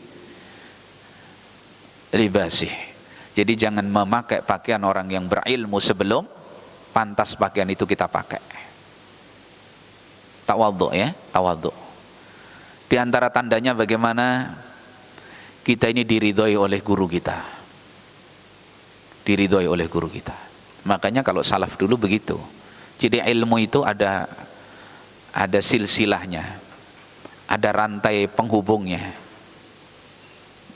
libasih. Jadi jangan memakai pakaian orang yang berilmu sebelum pantas pakaian itu kita pakai. Tawadhu, ya, tawadhu. Di antara tandanya bagaimana kita ini diridhoi oleh guru kita. Diridhoi oleh guru kita. Makanya kalau salaf dulu begitu. Jadi ilmu itu ada silsilahnya. Ada rantai penghubungnya.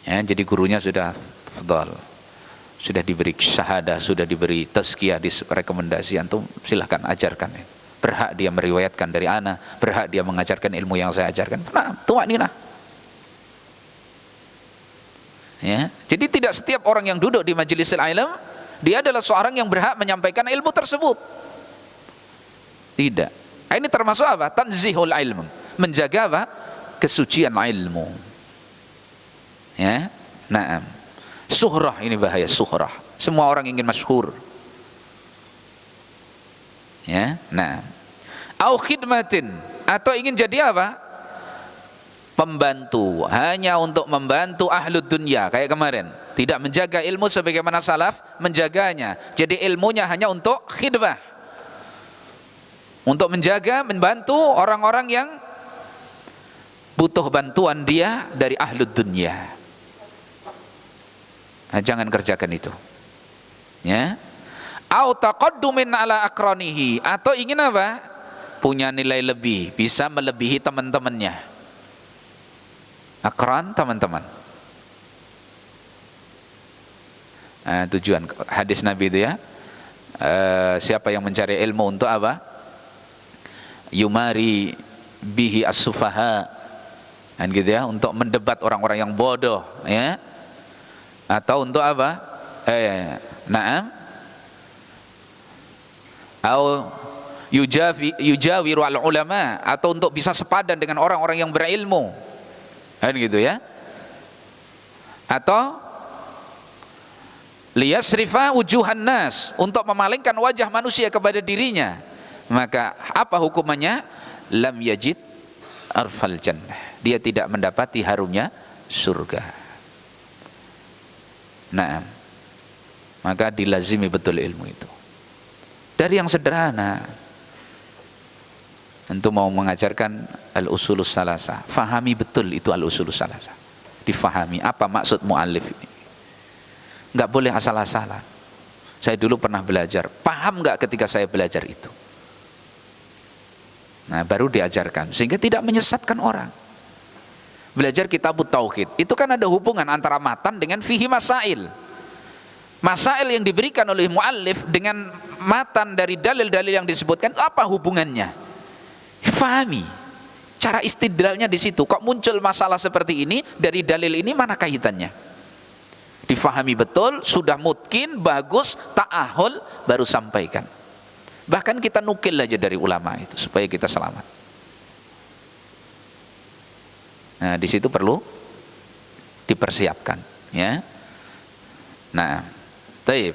Ya, jadi gurunya sudah fadhal. Sudah diberi syahadah, sudah diberi tazkiyah, rekomendasi, antum silahkan ajarkan. Berhak dia meriwayatkan dari ana, berhak dia mengajarkan ilmu yang saya ajarkan. Nah, tu'aninah. Ya, jadi tidak setiap orang yang duduk di majelis ilmu dia adalah seorang yang berhak menyampaikan ilmu tersebut. Tidak. Ini termasuk apa? Tanzihul ilm, menjaga apa? Kesucian ilmu. Ya, naam. Suhrah, ini bahaya, suhrah. Semua orang ingin masyhur. Ya, nah. Au khidmatin, atau ingin jadi apa? Pembantu, hanya untuk membantu ahlud dunya kayak kemarin. Tidak menjaga ilmu sebagaimana salaf menjaganya. Jadi ilmunya hanya untuk khidmah. Untuk menjaga, membantu orang-orang yang butuh bantuan dia dari ahlud dunya. Nah, jangan kerjakan itu. Ya. Au taqaddumin ala akranihi, atau ingin apa? Punya nilai lebih, bisa melebihi teman-temannya. Akran, teman-teman. Nah, tujuan hadis Nabi itu, ya. Siapa yang mencari ilmu untuk apa? Yumari bihi as-sufaha. Kan gitu, ya, untuk mendebat orang-orang yang bodoh, ya. Atau untuk apa? Na'am. Au yujawiru al ulama, atau untuk bisa sepadan dengan orang-orang yang berilmu. Kan gitu, ya. Atau liyasrifa wujuhan nas, untuk memalingkan wajah manusia kepada dirinya. Maka apa hukumannya? Lam yajid arfal jannah, dia tidak mendapati harumnya surga. Nah, maka dilazimi betul ilmu itu. Dari yang sederhana, untuk mau mengajarkan al-usulus salasa, fahami betul itu al-usulus salasa. Difahami apa maksud muallif ini. Enggak boleh asal-asalan. Saya dulu pernah belajar, paham enggak ketika saya belajar itu? Nah, baru diajarkan sehingga tidak menyesatkan orang. Belajar kitabut tauhid, itu kan ada hubungan antara matan dengan fihi masail. Masail yang diberikan oleh muallif dengan matan dari dalil-dalil yang disebutkan, apa hubungannya? Fahami. Cara istidlalnya di situ. Kok muncul masalah seperti ini dari dalil ini, mana kaitannya? difahami betul, sudah mungkin bagus, ta'ahul, baru sampaikan. Bahkan kita nukil aja dari ulama itu supaya kita selamat. Nah, di situ perlu dipersiapkan, ya. Nah, taib.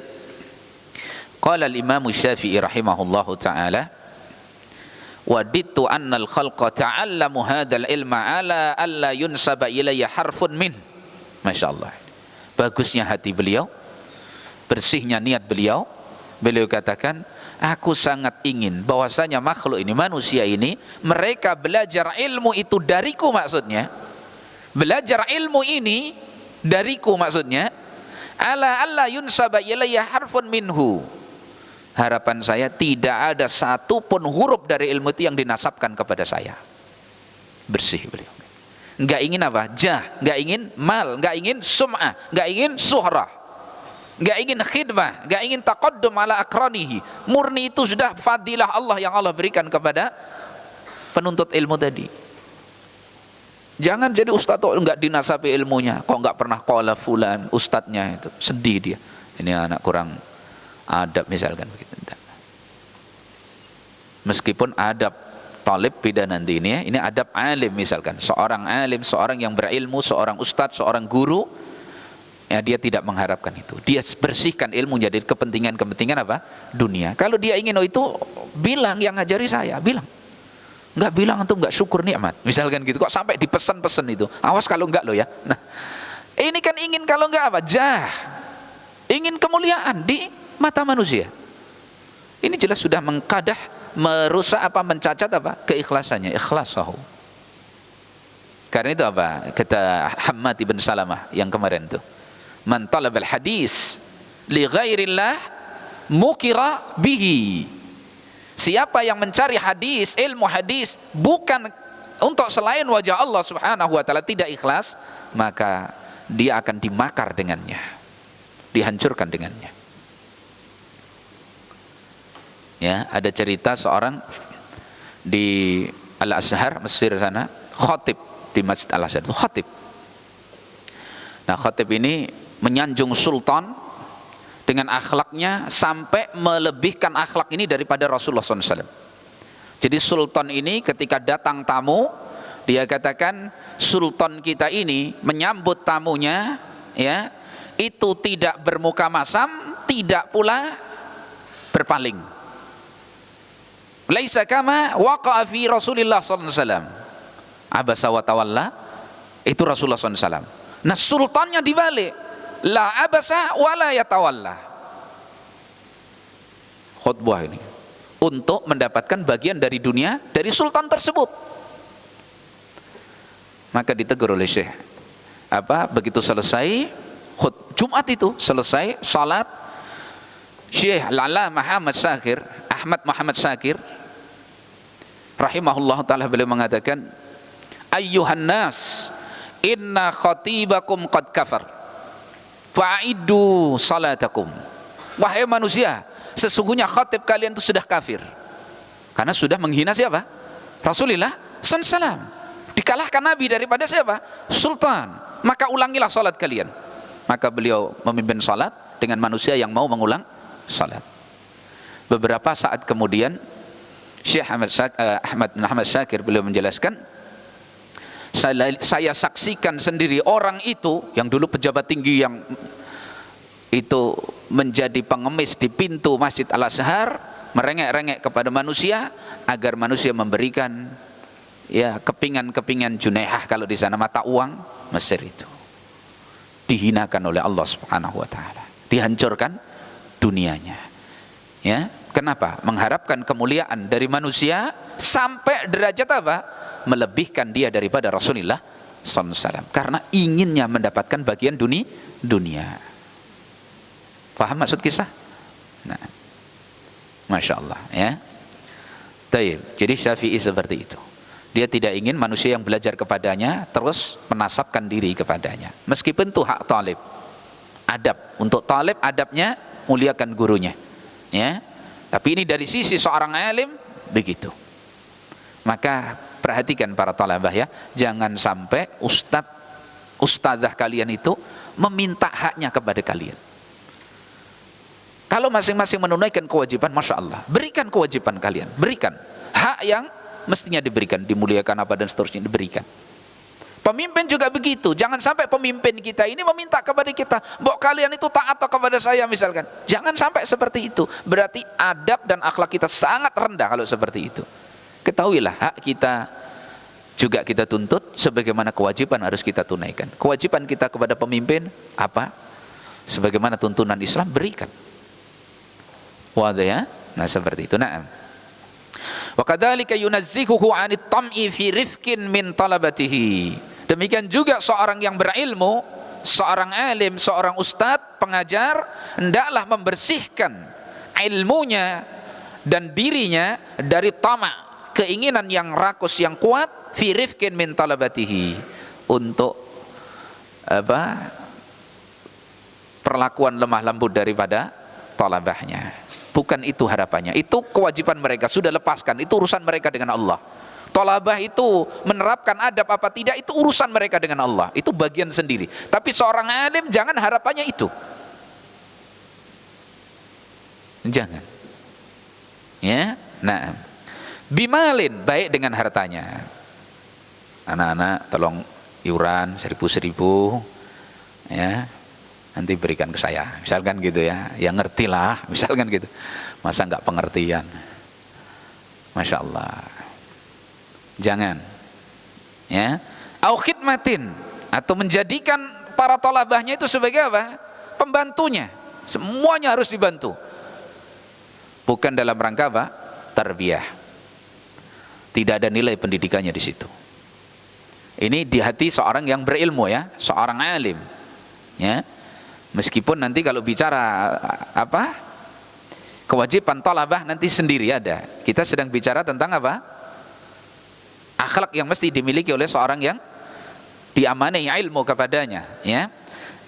Qala al-Imam Syafi'i rahimahullahu taala, wadittu anna al-khalqa ta'allamu hadzal ilma ala alla yunsaba ilayya harfun min. Masyaallah. Bagusnya hati beliau, bersihnya niat beliau. Beliau katakan, aku sangat ingin bahwasanya makhluk ini, manusia ini, mereka belajar ilmu itu dariku, maksudnya. Belajar ilmu ini dariku, maksudnya. Ala alla yunsaba ilayya harfun minhu. Harapan saya tidak ada satu pun huruf dari ilmu itu yang dinasabkan kepada saya. Bersih beliau. Enggak ingin apa? Jah, enggak ingin mal, enggak ingin sum'ah, enggak ingin suhrah, enggak ingin khidmah, enggak ingin taqaddum ala akranihi. Murni itu sudah fadilah Allah yang Allah berikan kepada penuntut ilmu tadi. Jangan jadi ustaz tuh enggak dinasabi ilmunya, kok enggak pernah qala fulan ustadznya itu. Sedih dia. Ini anak kurang adab misalkan begitu. Meskipun adab talib beda nanti ini ya, ini adab alim misalkan. Seorang alim, seorang yang berilmu, seorang ustadz, seorang guru, ya dia tidak mengharapkan itu. Dia bersihkan ilmu jadi kepentingan apa? Dunia. Kalau dia ingin itu, bilang yang ngajari saya, bilang. Enggak bilang antum enggak syukur nikmat. Misalkan gitu, kok sampai dipesan-pesan itu. Awas kalau enggak lo ya. Nah, ini kan ingin kalau enggak apa? Jah. Ingin kemuliaan di mata manusia. Ini jelas sudah mengkadah, merusak apa, mencacat apa? Keikhlasannya, ikhlasahu. Karena itu apa? Kata Hammad ibn Salamah yang kemarin itu. Man talabal hadis li ghairillah mukira bihi. Siapa yang mencari hadis, ilmu hadis bukan untuk selain wajah Allah Subhanahu wa taala, tidak ikhlas, maka dia akan dimakar dengannya. Dihancurkan dengannya. Ya, ada cerita seorang di Al-Azhar, Mesir sana, khatib di Masjid Al-Azhar itu khatib. Nah, khatib ini menyanjung sultan dengan akhlaknya sampai melebihkan akhlak ini daripada Rasulullah SAW. Jadi sultan ini ketika datang tamu, dia katakan sultan kita ini menyambut tamunya, ya, itu tidak bermuka masam, tidak pula berpaling. Laisa kama waqa'a fi Rasulillah sallallahu alaihi wasallam. Abasa wa tawalla, itu Rasulullah sallallahu alaihi wasallam. Nah, sultannya dibalik. La abasa wa la yatawalla. Khutbah ini untuk mendapatkan bagian dari dunia dari sultan tersebut. Maka ditegur oleh Syekh. Apa? Begitu selesai Jumat itu, selesai salat, Syekh Al-Allamah Ahmad Muhammad Syakir rahimahullah ta'ala, beliau mengatakan, ayyuhan nas inna khatibakum qad kafar fa'iddu salatakum. Wahai manusia, sesungguhnya khatib kalian itu sudah kafir karena sudah menghina siapa? Rasulullah SAW. Dikalahkan Nabi daripada siapa? Sultan. Maka ulangilah salat kalian. Maka beliau memimpin salat dengan manusia yang mau mengulang salat. Beberapa saat kemudian Syekh Ahmad bin Ahmad Syakir beliau menjelaskan, saya saksikan sendiri orang itu yang dulu pejabat tinggi yang itu menjadi pengemis di pintu Masjid Al-Azhar, merengek-rengek kepada manusia agar manusia memberikan ya kepingan-kepingan junaihah, kalau di sana mata uang Mesir itu. Dihinakan oleh Allah Subhanahu wa taala, dihancurkan dunianya. Ya, kenapa? Mengharapkan kemuliaan dari manusia sampai derajat apa? Melebihkan dia daripada Rasulullah SAW, karena inginnya mendapatkan bagian dunia. Paham maksud kisah? Nah, Masya Allah ya. Taib. Jadi Syafi'i seperti itu. Dia tidak ingin manusia yang belajar kepadanya terus menasabkan diri kepadanya, meskipun itu hak talib. Adab untuk talib, adabnya muliakan gurunya, ya. Tapi ini dari sisi seorang alim begitu. Maka perhatikan para talabah ya, jangan sampai ustadzah kalian itu meminta haknya kepada kalian. Kalau masing-masing menunaikan kewajiban, Masya Allah, berikan kewajiban kalian, berikan hak yang mestinya diberikan, dimuliakan apa dan seterusnya diberikan. Pemimpin juga begitu. Jangan sampai pemimpin kita ini meminta kepada kita, "Mbok kalian itu taat atau kepada saya," misalkan. Jangan sampai seperti itu. Berarti adab dan akhlak kita sangat rendah kalau seperti itu. Ketahuilah hak kita juga kita tuntut, sebagaimana kewajiban harus kita tunaikan. Kewajiban kita kepada pemimpin apa? Sebagaimana tuntunan Islam, berikan. Wadah ya? Nah seperti itu. Naam. Wa kadzalika yunazzihuhu 'anit tam'i fi rifqin min talabatihi. Demikian juga seorang yang berilmu, seorang alim, seorang ustadz, pengajar, hendaklah membersihkan ilmunya dan dirinya dari tama', keinginan yang rakus yang kuat, fi rifqin min talabatihi, untuk perlakuan lemah lembut daripada talabahnya. Bukan itu harapannya, itu kewajiban mereka, sudah lepaskan, itu urusan mereka dengan Allah. Talabah itu menerapkan adab apa tidak, itu urusan mereka dengan Allah, itu bagian sendiri. Tapi seorang alim jangan harapannya itu, jangan ya. Nah, bimalin, baik dengan hartanya. Anak-anak tolong iuran 1.000 ya, nanti berikan ke saya, misalkan gitu ya. Ya ngerti lah, misalkan gitu. Masa nggak pengertian? Masya Allah. Jangan ya. Au khidmatin, atau menjadikan para thalabahnya itu sebagai apa? Pembantunya. Semuanya harus dibantu. Bukan dalam rangka apa? Tarbiyah. Tidak ada nilai pendidikannya di situ. Ini di hati seorang yang berilmu ya, seorang alim ya. Meskipun nanti kalau bicara apa? Kewajiban thalabah nanti sendiri ada. Kita sedang bicara tentang apa? Akhlak yang mesti dimiliki oleh seorang yang diamanai ilmu kepadanya ya.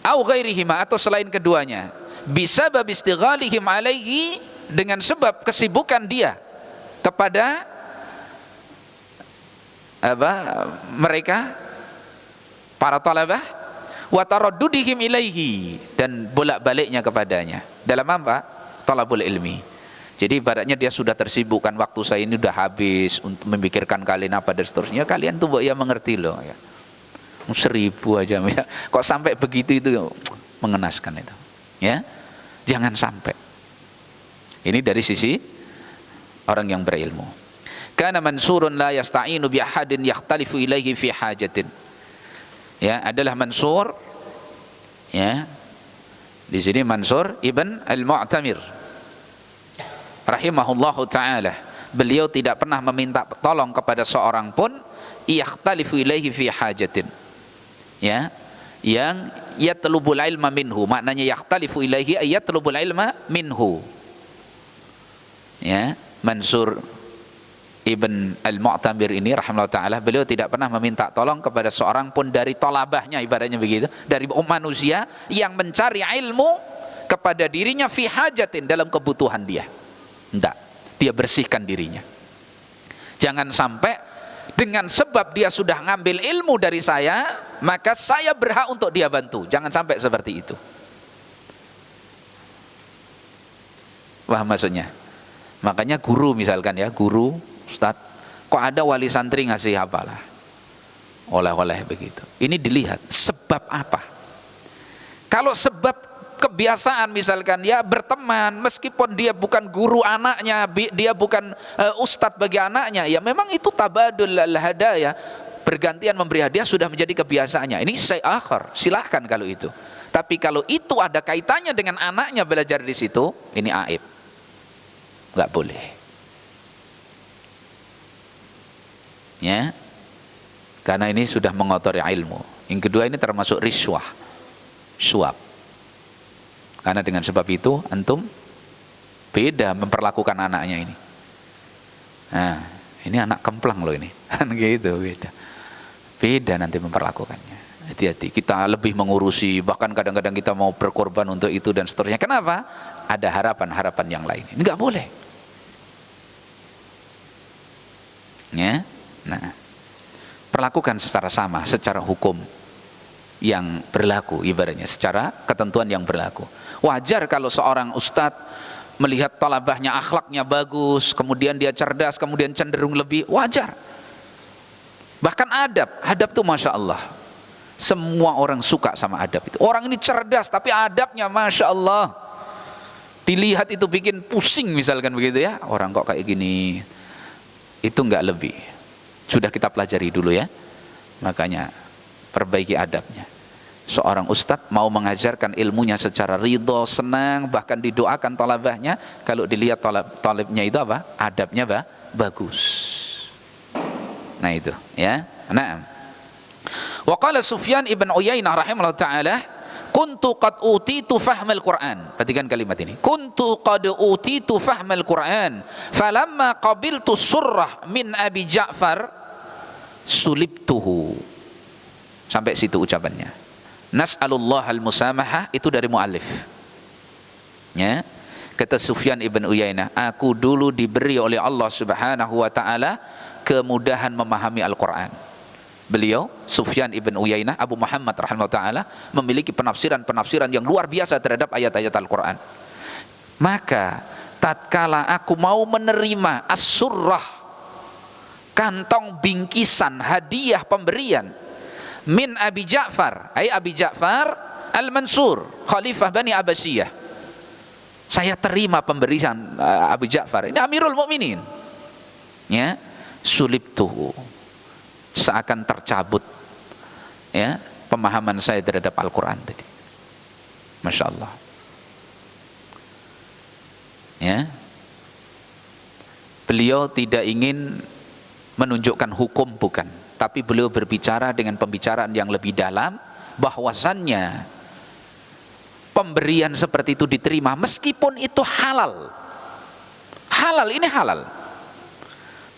Au ghairihima, atau selain keduanya, bisa babistighalihim alaihi, dengan sebab kesibukan dia kepada mereka para talabah, wa taraddudihim ilaihi, dan bolak-baliknya kepadanya dalam apa? Talabul ilmi. Jadi ibaratnya dia sudah tersibukkan, waktu saya ini sudah habis untuk memikirkan kalian apa dan seterusnya. Kalian tuh ya mengerti loh ya. 1.000 aja ya. Kok sampai begitu, itu mengenaskan itu. Ya. Jangan sampai. Ini dari sisi orang yang berilmu. Kana mansurun la yasta'inu bi ahadin yakhtalifu ilaihi fi hajatin. Ya, adalah Mansur ya. Di sini Mansur ibn al-Mu'tamir rahimahullahu ta'ala, beliau tidak pernah meminta tolong kepada seorang pun yakhtalifu ilaihi fi hajatin ya, yang yatlubul ilma minhu. Maknanya yakhtalifu ilaihi ay yatlubul ilma minhu ya. Mansur ibn al-Mu'tamir ini rahimahullahu ta'ala, beliau tidak pernah meminta tolong kepada seorang pun dari thalabahnya, ibaratnya begitu, dari manusia yang mencari ilmu kepada dirinya fi hajatin, dalam kebutuhan dia. Tidak, dia bersihkan dirinya. Jangan sampai dengan sebab dia sudah ngambil ilmu dari saya, maka saya berhak untuk dia bantu. Jangan sampai seperti itu. Wah, maksudnya, makanya guru misalkan ya, guru, ustadz, kok ada wali santri ngasih apalah, oleh-oleh begitu. Ini dilihat sebab apa. Kalau sebab kebiasaan misalkan ya berteman, meskipun dia bukan guru anaknya, dia bukan ustadz bagi anaknya, ya memang itu tabadul hadaya, bergantian memberi hadiah sudah menjadi kebiasaannya. Ini syai' akhar, silahkan kalau itu. Tapi kalau itu ada kaitannya dengan anaknya belajar di situ, ini aib, nggak boleh ya, karena ini sudah mengotori ilmu. Yang kedua, ini termasuk riswah, suap. Karena dengan sebab itu antum beda memperlakukan anaknya ini. Nah, ini anak kemplang loh ini. Kan gitu, beda. Beda nanti memperlakukannya. Hati-hati. Kita lebih mengurusi, bahkan kadang-kadang kita mau berkorban untuk itu dan seterusnya. Kenapa? Ada harapan-harapan yang lain. Ini enggak boleh. Ya. Nah, perlakukan secara sama, secara hukum. yang berlaku, ibaratnya secara ketentuan yang berlaku. Wajar kalau seorang ustadz melihat talabahnya akhlaknya bagus, kemudian dia cerdas, kemudian cenderung lebih, wajar. Bahkan adab tuh Masya Allah, semua orang suka sama adab itu. Orang ini cerdas tapi adabnya Masya Allah, dilihat itu bikin pusing misalkan begitu ya, orang kok kayak gini. Itu enggak lebih, sudah kita pelajari dulu ya. Makanya perbaiki adabnya. Seorang ustadz mau mengajarkan ilmunya secara ridho, senang, bahkan didoakan talabahnya, kalau dilihat talibnya itu apa? Adabnya bagus. Nah itu ya. Nah, wa qala Sufyan ibn Uyainah rahimahullah ta'ala, kuntu qad utitu fahmal Qur'an. Perhatikan kalimat ini. Kuntu qad utitu fahmal Qur'an, falamma qabiltu surrah min Abi Ja'far sulibtuhu. Sampai situ ucapannya. Nas'alullah al-musamahah, itu dari mu'alif ya. Kata Sufyan ibn Uyainah, aku dulu diberi oleh Allah subhanahu wa ta'ala kemudahan memahami Al-Quran. Beliau Sufyan ibn Uyainah Abu Muhammad rahimahullah ta'ala memiliki penafsiran yang luar biasa terhadap ayat-ayat Al-Quran. Maka tatkala aku mau menerima as-surrah, kantong bingkisan hadiah pemberian min Abi Ja'far, ay Abi Ja'far Al-Mansur, Khalifah Bani Abbasiyah, saya terima pemberian Abi Ja'far, ini Amirul Mukminin ya, sulibtuhu, seakan tercabut ya pemahaman saya terhadap Al-Quran tadi. Masya Allah ya. Beliau tidak ingin menunjukkan hukum, bukan, tapi beliau berbicara dengan pembicaraan yang lebih dalam, bahwasannya pemberian seperti itu diterima meskipun itu halal. Halal, ini halal.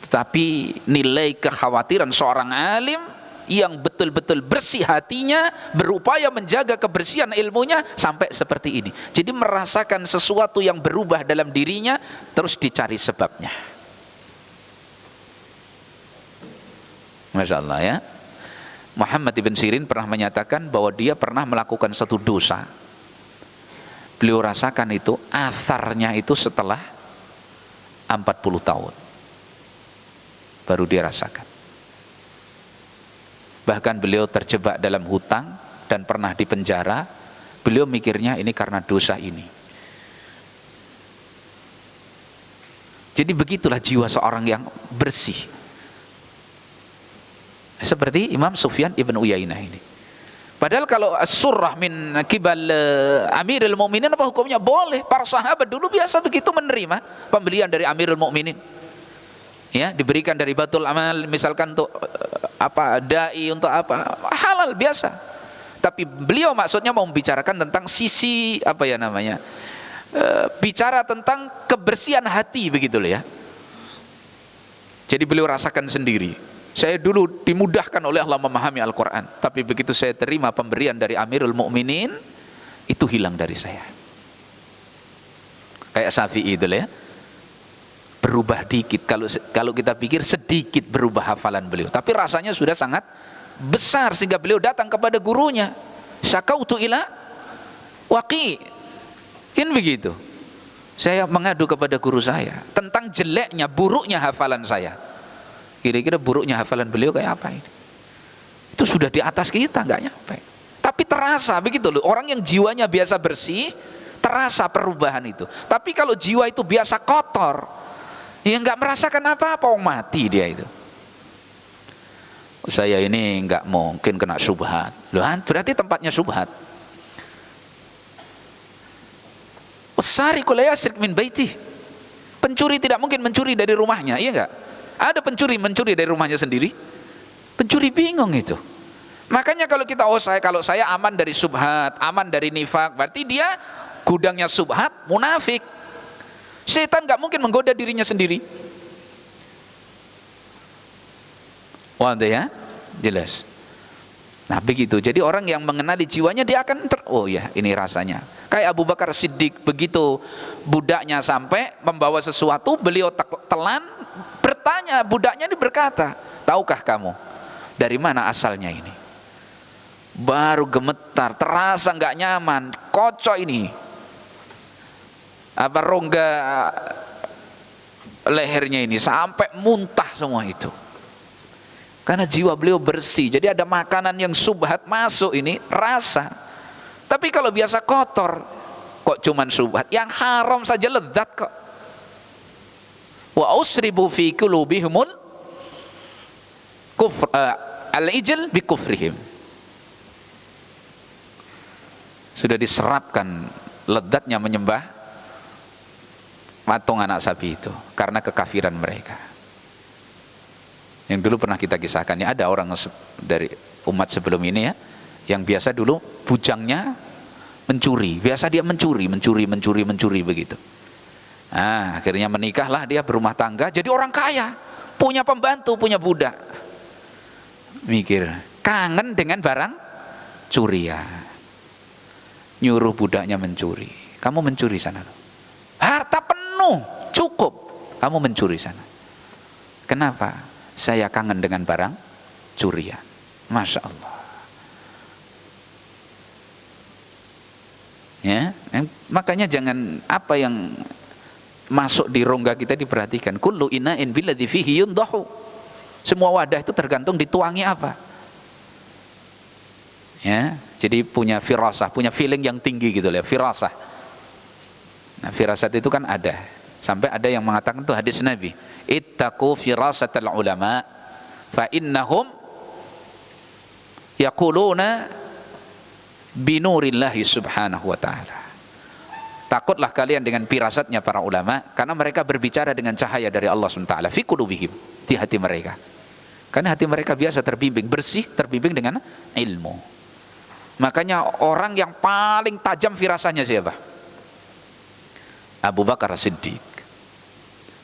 Tetapi nilai kekhawatiran seorang alim yang betul-betul bersih hatinya, berupaya menjaga kebersihan ilmunya sampai seperti ini. Jadi merasakan sesuatu yang berubah dalam dirinya, terus dicari sebabnya. Masya Allah ya. Muhammad ibn Sirin pernah menyatakan bahwa dia pernah melakukan satu dosa. Beliau rasakan itu atharnya itu setelah 40 tahun baru dia rasakan. Bahkan beliau terjebak dalam hutang dan pernah dipenjara. Beliau mikirnya ini karena dosa ini. Jadi begitulah jiwa seorang yang bersih, seperti Imam Sufyan ibn Uyainah ini. Padahal kalau as-surrah min kibal Amirul Mukminin, apa hukumnya? Boleh. Para sahabat dulu biasa begitu menerima pembelian dari Amirul Mukminin. Ya, diberikan dari Batul Amal misalkan untuk apa, dai, untuk apa, halal biasa. Tapi beliau maksudnya mau membicarakan tentang sisi apa ya namanya? Bicara tentang kebersihan hati begitu loh ya. Jadi beliau rasakan sendiri. Saya dulu dimudahkan oleh Allah memahami Al-Quran, tapi begitu saya terima pemberian dari Amirul Mukminin, itu hilang dari saya. Kayak Syafi'i itu ya, berubah dikit. Kalau kita pikir sedikit berubah hafalan beliau, tapi rasanya sudah sangat besar sehingga beliau datang kepada gurunya. Syakautu ila Waqi', kan begitu. Saya mengadu kepada guru saya tentang jeleknya, buruknya hafalan saya. Kira-kira buruknya hafalan beliau kayak apa ini? Itu sudah di atas kita, nggak nyampe. Tapi terasa begitu loh. Orang yang jiwanya biasa bersih, terasa perubahan itu. Tapi kalau jiwa itu biasa kotor, ya nggak merasakan apa-apa, mati dia itu. Saya ini nggak mungkin kena syubhat. Loh, berarti tempatnya syubhat. Wasariqu la yasriq min baitih. Pencuri tidak mungkin mencuri dari rumahnya, iya enggak? Ada pencuri mencuri dari rumahnya sendiri? Pencuri bingung itu. Makanya kalau kita kalau saya aman dari subhat, aman dari nifak, berarti dia gudangnya subhat, munafik. Setan nggak mungkin menggoda dirinya sendiri. Wah, ya, jelas. Nah begitu. Jadi orang yang mengenali jiwanya, dia akan oh ya ini rasanya. Kayak Abu Bakar Siddiq, begitu budaknya sampai membawa sesuatu, beliau telan, bertanya, budaknya ini berkata, tahukah kamu dari mana asalnya ini? baru gemetar, terasa nggak nyaman, kocok ini apa rongga lehernya ini sampai muntah semua itu. Karena jiwa beliau bersih, jadi ada makanan yang subhat masuk ini rasa. Tapi kalau biasa kotor, kok cuman subhat? Yang haram saja lezat kok. Wa usribu fi qulubihimul kufr al-ijl bi kufrihim. Sudah diserapkan lezatnya menyembah patung anak sapi itu karena kekafiran mereka. Yang dulu pernah kita kisahkan, ya, ada orang dari umat sebelum ini ya, yang biasa dulu bujangnya mencuri, biasa dia mencuri begitu. Nah, akhirnya menikahlah dia, berumah tangga, jadi orang kaya, punya pembantu, punya budak. Mikir, kangen dengan barang curian, nyuruh budaknya mencuri. Kamu mencuri sana, harta penuh, cukup, kamu mencuri sana. Kenapa? Saya kangen dengan barang curian. Masya Allah. Ya, makanya jangan apa yang masuk di rongga kita diperhatikan. Kullu ina'in billadzi fihi yundahu. Semua wadah itu tergantung dituangi apa. Ya, jadi punya firasah, punya feeling yang tinggi gitu ya, firasah. Nah, firasat itu kan ada. Sampai ada yang mengatakan itu hadis Nabi, ittaqu firasatal ulama fa innahum yaquluna binurillahi subhanahu wa ta'ala. Takutlah kalian dengan firasatnya para ulama, karena mereka berbicara dengan cahaya dari Allah subhanahu wa ta'ala fi qulubihim, di hati mereka. Karena hati mereka biasa terbimbing, bersih, terbimbing dengan ilmu. Makanya orang yang paling tajam firasatnya siapa? Abu Bakar Siddiq.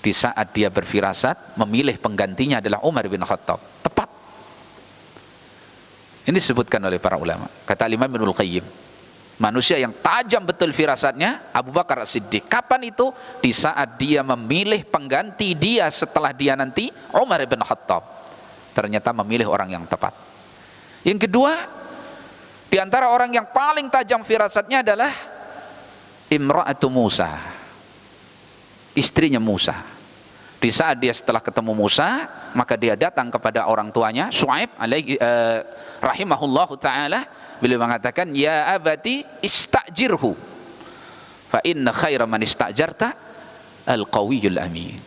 Di saat dia berfirasat, memilih penggantinya adalah Umar bin Khattab. Tepat. Ini disebutkan oleh para ulama. Kata Imam Ibnul Qayyim, manusia yang tajam betul firasatnya Abu Bakar Siddiq. Kapan itu? Di saat dia memilih pengganti dia setelah dia nanti, Umar bin Khattab. Ternyata memilih orang yang tepat. Yang kedua, di antara orang yang paling tajam firasatnya adalah Imra'atu Musa, istrinya Musa. Di saat dia setelah ketemu Musa, maka dia datang kepada orang tuanya Syuaib rahimahullahu ta'ala. Beliau mengatakan, ya abati istajirhu fa inna khaira man istajarta al-qawiyul amin.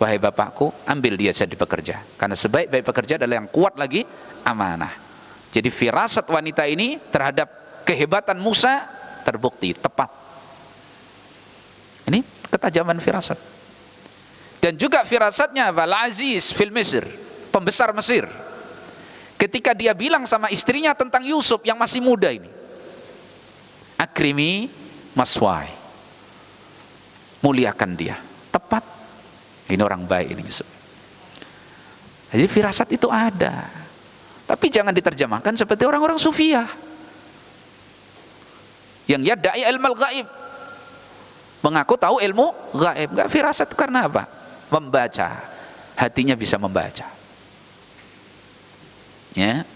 Wahai bapakku, ambil dia jadi pekerja, karena sebaik-baik pekerja adalah yang kuat lagi amanah. Jadi firasat wanita ini terhadap kehebatan Musa terbukti tepat. Ini ketajaman firasat. Dan juga firasatnya Al-Aziz fil Misr, pembesar Mesir. Ketika dia bilang sama istrinya tentang Yusuf yang masih muda ini, akrimi maswai, muliakan dia. Tepat. Ini orang baik ini Yusuf. Jadi firasat itu ada. Tapi jangan diterjemahkan seperti orang-orang sufiah yang yadda'i ilmal ghaib, mengaku tahu ilmu gaib. Enggak, firasat itu karena apa? Membaca, hatinya bisa membaca. Ya,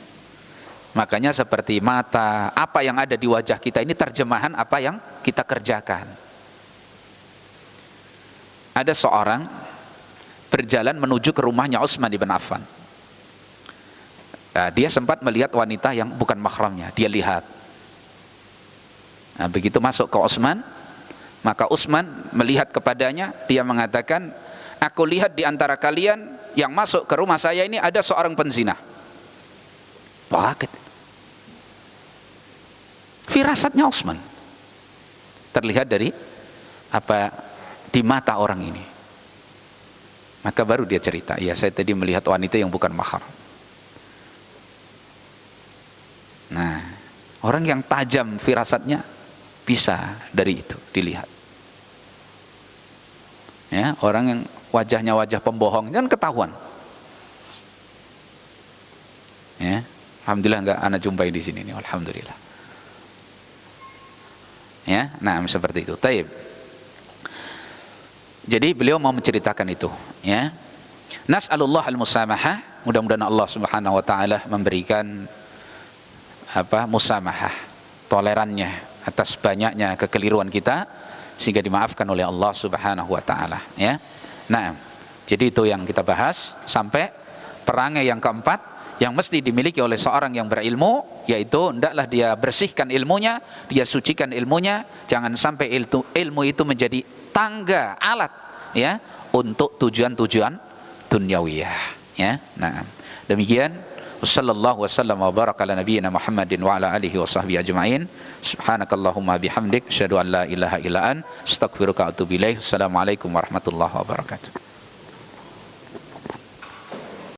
makanya seperti mata, apa yang ada di wajah kita ini terjemahan apa yang kita kerjakan. Ada seorang berjalan menuju ke rumahnya Utsman bin Affan. Nah, dia sempat melihat wanita yang bukan mahramnya, dia lihat. Nah, begitu masuk ke Utsman, maka Utsman melihat kepadanya, dia mengatakan, aku lihat di antara kalian yang masuk ke rumah saya ini ada seorang penzina. Wah, firasatnya Utsman terlihat dari apa di mata orang ini. Maka baru dia cerita, ya saya tadi melihat wanita yang bukan mahram. Nah, orang yang tajam firasatnya bisa dari itu dilihat. Ya, orang yang wajahnya wajah pembohong kan ketahuan. Ya, alhamdulillah enggak anak jumpai di sini nih, alhamdulillah. Ya, nah seperti itu. Taib. Jadi beliau mau menceritakan itu, ya. Nas'alullah al-musamahah, mudah-mudahan Allah Subhanahu wa taala memberikan musamahah, tolerannya atas banyaknya kekeliruan kita sehingga dimaafkan oleh Allah Subhanahu wa taala, ya. Nah, jadi itu yang kita bahas sampai perangai yang keempat yang mesti dimiliki oleh seorang yang berilmu, yaitu hendaklah dia bersihkan ilmunya, dia sucikan ilmunya, jangan sampai ilmu itu menjadi tangga, alat, ya, untuk tujuan-tujuan duniawiyah, ya. Nah, demikian. Wassallallahu wasallam wa baraka ala nabiyyina Muhammadin wa ala alihi wa sahbihi ajma'in. Subhanakallahumma bihamdik asyhadu an la ilaha illa anta astaghfiruka wa atubu ilaik. Assalamualaikum warahmatullahi wabarakatuh.